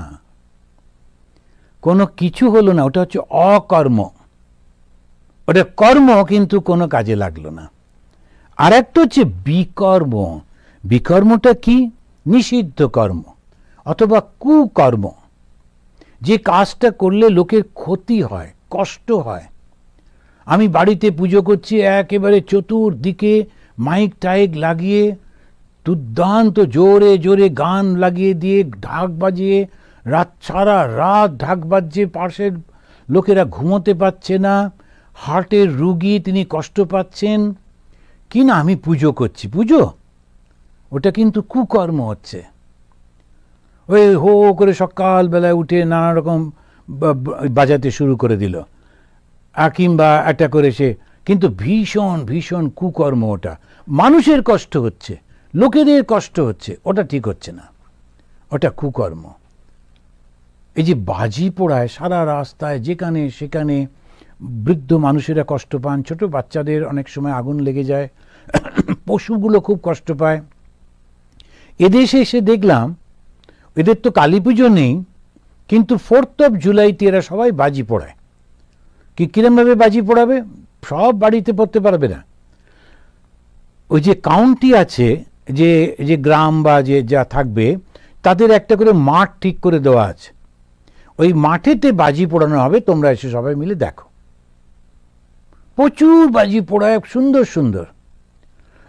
কোনো কিছু হলো না, ওটা হচ্ছে অকর্ম। ওটা কর্ম কিন্তু কোনো কাজে লাগলো না। আর একটা হচ্ছে বিকর্ম। বিকর্মটা কি? নিষিদ্ধ কর্ম অথবা কুকর্ম। যে কাজটা করলে লোকের ক্ষতি হয়, কষ্ট হয়। আমি বাড়িতে পুজো করছি, একেবারে চতুর্দিকে মাইক টাইক লাগিয়ে দুর্দান্ত জোরে জোরে গান লাগিয়ে দিয়ে ঢাক বাজিয়ে সারা রাত ঢাক বাজছে, পাশের লোকেরা ঘুমোতে পারছে না, হার্টের রুগী, তিনি কষ্ট পাচ্ছেন, কি না আমি পুজো করছি। পুজো ওটা কিন্তু কুকর্ম হচ্ছে। ওই হো করে সকালবেলায় উঠে নানা রকম বাজাতে শুরু করে দিল, কিংবা একটা করে সে, কিন্তু ভীষণ ভীষণ কুকর্ম ওটা। মানুষের কষ্ট হচ্ছে, লোকেদের কষ্ট হচ্ছে, ওটা ঠিক হচ্ছে না, ওটা কুকর্ম। এই যে বাজি পোড়ায় সারা রাস্তায়, যেখানে সেখানে বৃদ্ধ মানুষেরা কষ্ট পান, ছোট বাচ্চাদের অনেক সময় আগুন লেগে যায়, পশুগুলো খুব কষ্ট পায়। এদেশে এসে দেখলাম এদের তো কালী পুজো নেই, কিন্তু 4th of July এরা সবাই বাজি পোড়ায়। কিরমভাবে বাজি পোড়াবে? সব বাড়িতে পড়তে পারবে না। ওই যে কাউন্টি আছে, যে যে গ্রাম বা যে যা থাকবে, তাদের একটা করে মাঠ ঠিক করে দেওয়া আছে, ওই মাঠেতে বাজি পোড়ানো হবে, তোমরা এসে সবাই মিলে দেখো। প্রচুর বাজি পোড়ায়, সুন্দর সুন্দর।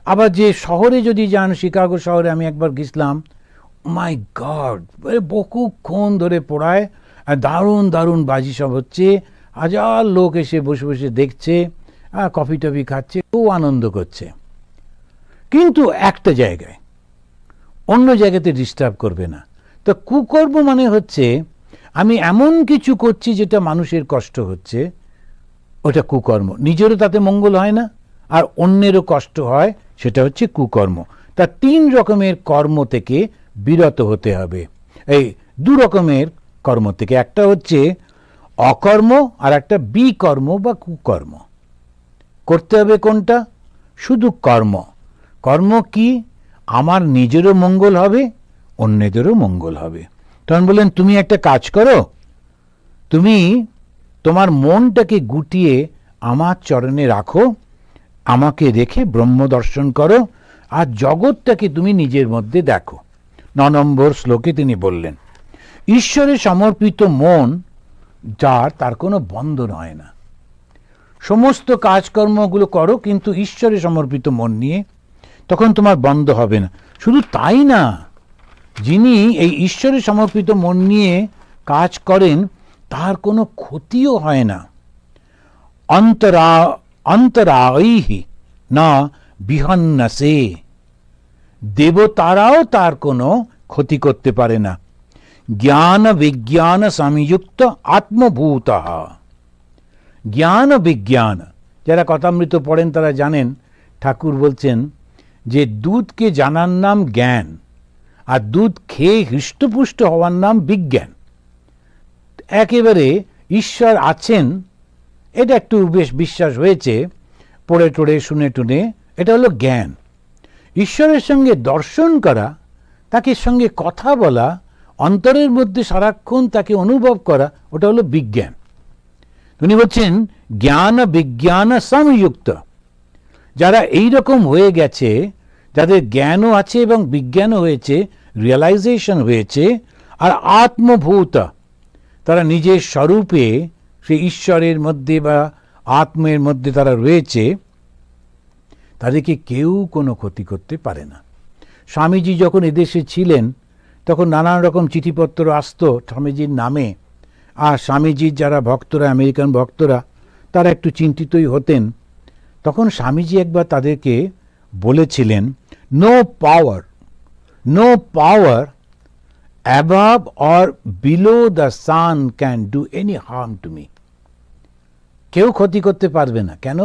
আবার যে শহরে যদি যান, শিকাগো শহরে আমি একবার গেছিলাম, মাই গড, বহুক্ষণ ধরে পোড়ায়, দারুণ দারুণ বাজি সব হচ্ছে, হাজার লোক এসে বসে বসে দেখছে, কফি টফি খাচ্ছে, খুব আনন্দ করছে। কিন্তু একটা জায়গায়, অন্য জায়গাতে ডিস্টার্ব করবে না। তো কুকর্ম মানে হচ্ছে আমি এমন কিছু করছি যেটা মানুষের কষ্ট হচ্ছে, ওটা কুকর্ম। নিজেরও তাতে মঙ্গল হয় না, আর অন্যেরও কষ্ট হয়, সেটা হচ্ছে কুকর্ম। তা 3 রকমের কর্ম থেকে বিরত হতে হবে। এই 2 রকমের কর্ম থেকে, একটা হচ্ছে অকর্ম আর একটা বিকর্ম বা কুকর্ম। করতে হবে কোনটা? শুধু কর্ম। কর্ম কি? আমার নিজেরও মঙ্গল হবে, অন্যদেরও মঙ্গল হবে। তখন বললেন, তুমি একটা কাজ করো, তুমি তোমার মনটাকে গুটিয়ে আমার চরণে রাখো, আমাকে রেখে ব্রহ্ম দর্শন করো, আর জগৎটাকে তুমি নিজের মধ্যে দেখো। 9 নম্বর শ্লোকে তিনি বললেন, ঈশ্বরে সমর্পিত মন যার, তার কোনো বন্ধন হয় না। সমস্ত কাজকর্মগুলো করো কিন্তু ঈশ্বরে সমর্পিত মন নিয়ে, তখন তোমার বন্ধ হবে না। শুধু তাই না, যিনি এই ঈশ্বরে সমর্পিত মন নিয়ে কাজ করেন তার কোনো ক্ষতিও হয় না। অন্তরায়হি না বিহন্নসে, দেবতারাও তার কোনো ক্ষতি করতে পারে না। জ্ঞান বিজ্ঞান সংযুক্ত আত্মভূত। জ্ঞান বিজ্ঞান, যারা কথামৃত পড়েন তারা জানেন, ঠাকুর বলছেন যে দুধকে জানার নাম জ্ঞান, আর দুধ খেয়ে হৃষ্টপুষ্ট হওয়ার নাম বিজ্ঞান। একেবারে ঈশ্বর আছেন, এটা একটু বেশ বিশ্বাস হয়েছে পড়ে টড়ে শুনে টুনে, এটা হলো জ্ঞান। ঈশ্বরের সঙ্গে দর্শন করা, তাকে সঙ্গে কথা বলা, অন্তরের মধ্যে সারাক্ষণ তাকে অনুভব করা, ওটা হলো বিজ্ঞান। উনি বলছেন জ্ঞান বিজ্ঞান সংযুক্ত। যারা এই রকম হয়ে গেছে, যাদের জ্ঞানও আছে এবং বিজ্ঞানও হয়েছে, রিয়েলাইজেশন হয়েছে, আর আত্মভূত, তারা নিজের স্বরূপে সেই ঈশ্বরের মধ্যে বা আত্মের মধ্যে তারা রয়েছে, তাদেরকে কেউ কোনো ক্ষতি করতে পারে না। স্বামীজি যখন এদেশে ছিলেন তখন নানান রকম চিঠিপত্র আসতো স্বামীজির নামে, আর স্বামীজির যারা ভক্তরা, আমেরিকান ভক্তরা, তারা একটু চিন্তিতই হতেন। তখন স্বামীজি একবার তাদেরকে বলেছিলেন, no power above or below the sun can do any harm to me. কেউ ক্ষতি করতে পারবে না। কেন?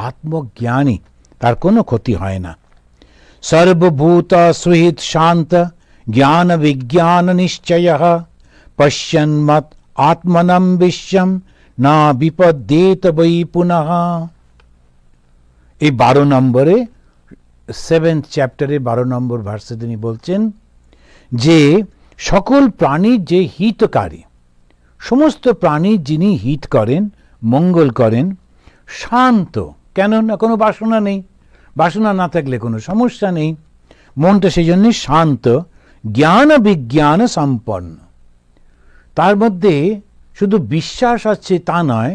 আত্মজ্ঞানী, তার কোনো ক্ষতি হয় না। সর্বভূত সুহিত শান্ত জ্ঞান বিজ্ঞান নিশ্চয় পশ্যন্মত আত্মনম বিশ্বম না বিপদ্যেত বৈ পুনঃ। এই 12 নম্বরে, 7th চ্যাপ্টারে 12 নম্বর ভার্সে তিনি বলছেন যে সকল প্রাণীর যে হিতকারী, সমস্ত প্রাণীর যিনি হিত করেন, মঙ্গল করেন, শান্ত। কেন না? কোনো বাসনা নেই, বাসনা না থাকলে কোনো সমস্যা নেই, মনটা সেই জন্যে শান্ত। জ্ঞান বিজ্ঞান সম্পন্ন, তার মধ্যে শুধু বিশ্বাস আছে তা নয়,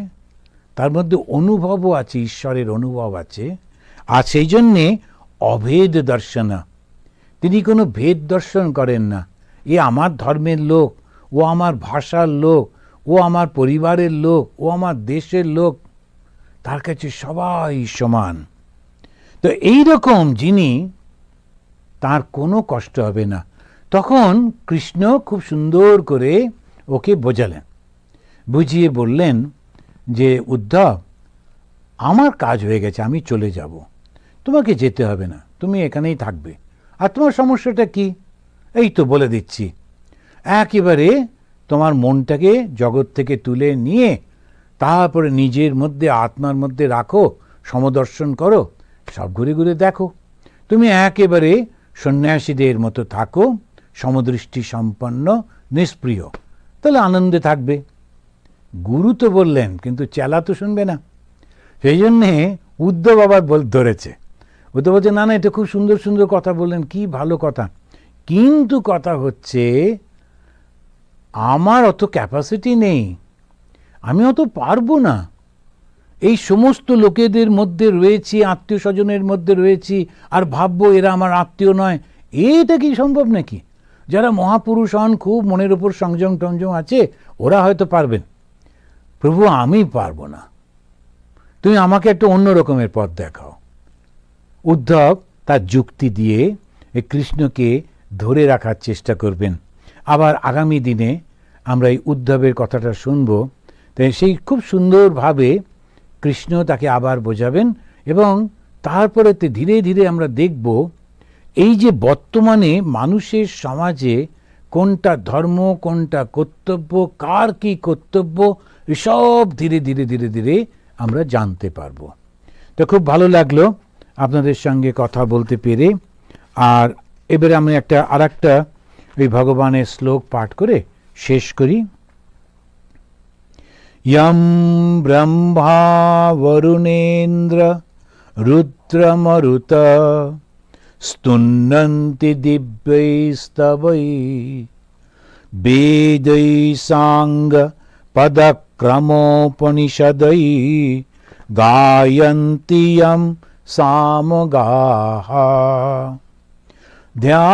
তার মধ্যে অনুভবও আছে, ঈশ্বরের অনুভব আছে। আর সেই জন্যে অভেদ দর্শন, তিনি কোনো ভেদ দর্শন করেন না। এ আমার ধর্মের লোক, ও আমার ভাষার লোক, ও আমার পরিবারের লোক, ও আমার দেশের লোক, তার কাছে সবাই সমান। তো এই রকম যিনি, তার কোনো কষ্ট হবে না। তখন কৃষ্ণ খুব সুন্দর করে ওকে বোঝালেন, বুঝিয়ে বললেন যে উদ্ধব, আমার কাজ হয়ে গেছে, আমি চলে যাব, তোমাকে যেতে হবে না, তুমি এখানেই থাকবে। আর তোমার সমস্যাটা কি? এই তো বলে দিচ্ছি, একেবারে তোমার মনটাকে জগৎ থেকে তুলে নিয়ে তারপরে নিজের মধ্যে, আত্মার মধ্যে রাখো, সমদর্শন করো, সব ঘুরে ঘুরে দেখো, তুমি একেবারে সন্ন্যাসীদের মতো থাকো, সমদৃষ্টি সম্পন্ন, নিষ্প্রিয়, তাহলে আনন্দে থাকবে। গুরু তো বললেন, কিন্তু চেলা তো শুনবে না। সেই জন্যে উদ্ধব আবার ধরেছে। উদ্ধব বলছে, না না, এটা খুব সুন্দর সুন্দর কথা বললেন, কি ভালো কথা, কিন্তু কথা হচ্ছে আমার অত ক্যাপাসিটি নেই, আমি অত পারবো না। এই সমস্ত লোকেদের মধ্যে রয়েছি, আত্মীয় স্বজনের মধ্যে রয়েছি, আর ভাববো এরা আমার আত্মীয় নয়, এটা কি সম্ভব নাকি? যারা মহাপুরুষ হন, খুব মনের উপর সংযম টঞ্জম আছে, ওরা হয়তো পারবেন, প্রভু আমি পারবো না, তুমি আমাকে একটা অন্য রকমের পথ দেখাও। উদ্ধব তার যুক্তি দিয়ে এই কৃষ্ণকে ধরে রাখার চেষ্টা করবেন। আবার আগামী দিনে আমরা এই উদ্ধবের কথাটা শুনব, তাই সেই খুব সুন্দরভাবে কৃষ্ণ তাকে আবার বোঝাবেন এবং তারপরে ধীরে ধীরে আমরা দেখব এই যে বর্তমানে মানুষের সমাজে কোনটা ধর্ম, কোনটা কর্তব্য, কার কি কর্তব্য, এসব ধীরে ধীরে ধীরে ধীরে আমরা জানতে পারবো। তো খুব ভালো লাগলো আপনাদের সঙ্গে কথা বলতে পেরে। আর এবারে আমি আরেকটা ওই ভগবানের শ্লোক পাঠ করে শেষ করি। यं ब्रह्मा वरुणेन्द्र रुद्रमरुत स्तुन्नन्ति दिव्यैस्तवैः वेदैः साङ्गपदक्रमोपनिषदैः गायन्ति यं सामगाः ध्यानावस्थित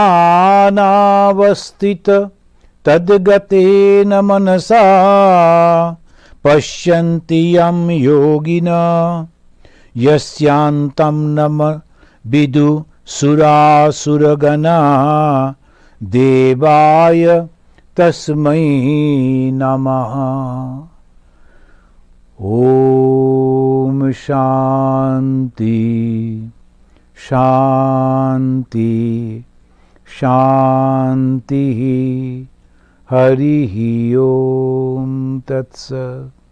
तद्गतेन मनसा पश्यन्ति यं योगिनः यस्यान्तं न विदु सुरासुरगणाः देवाय तस्मै नमः। ॐ शान्ति शान्ति शान्तिः। हरिः ओम तत्सत्।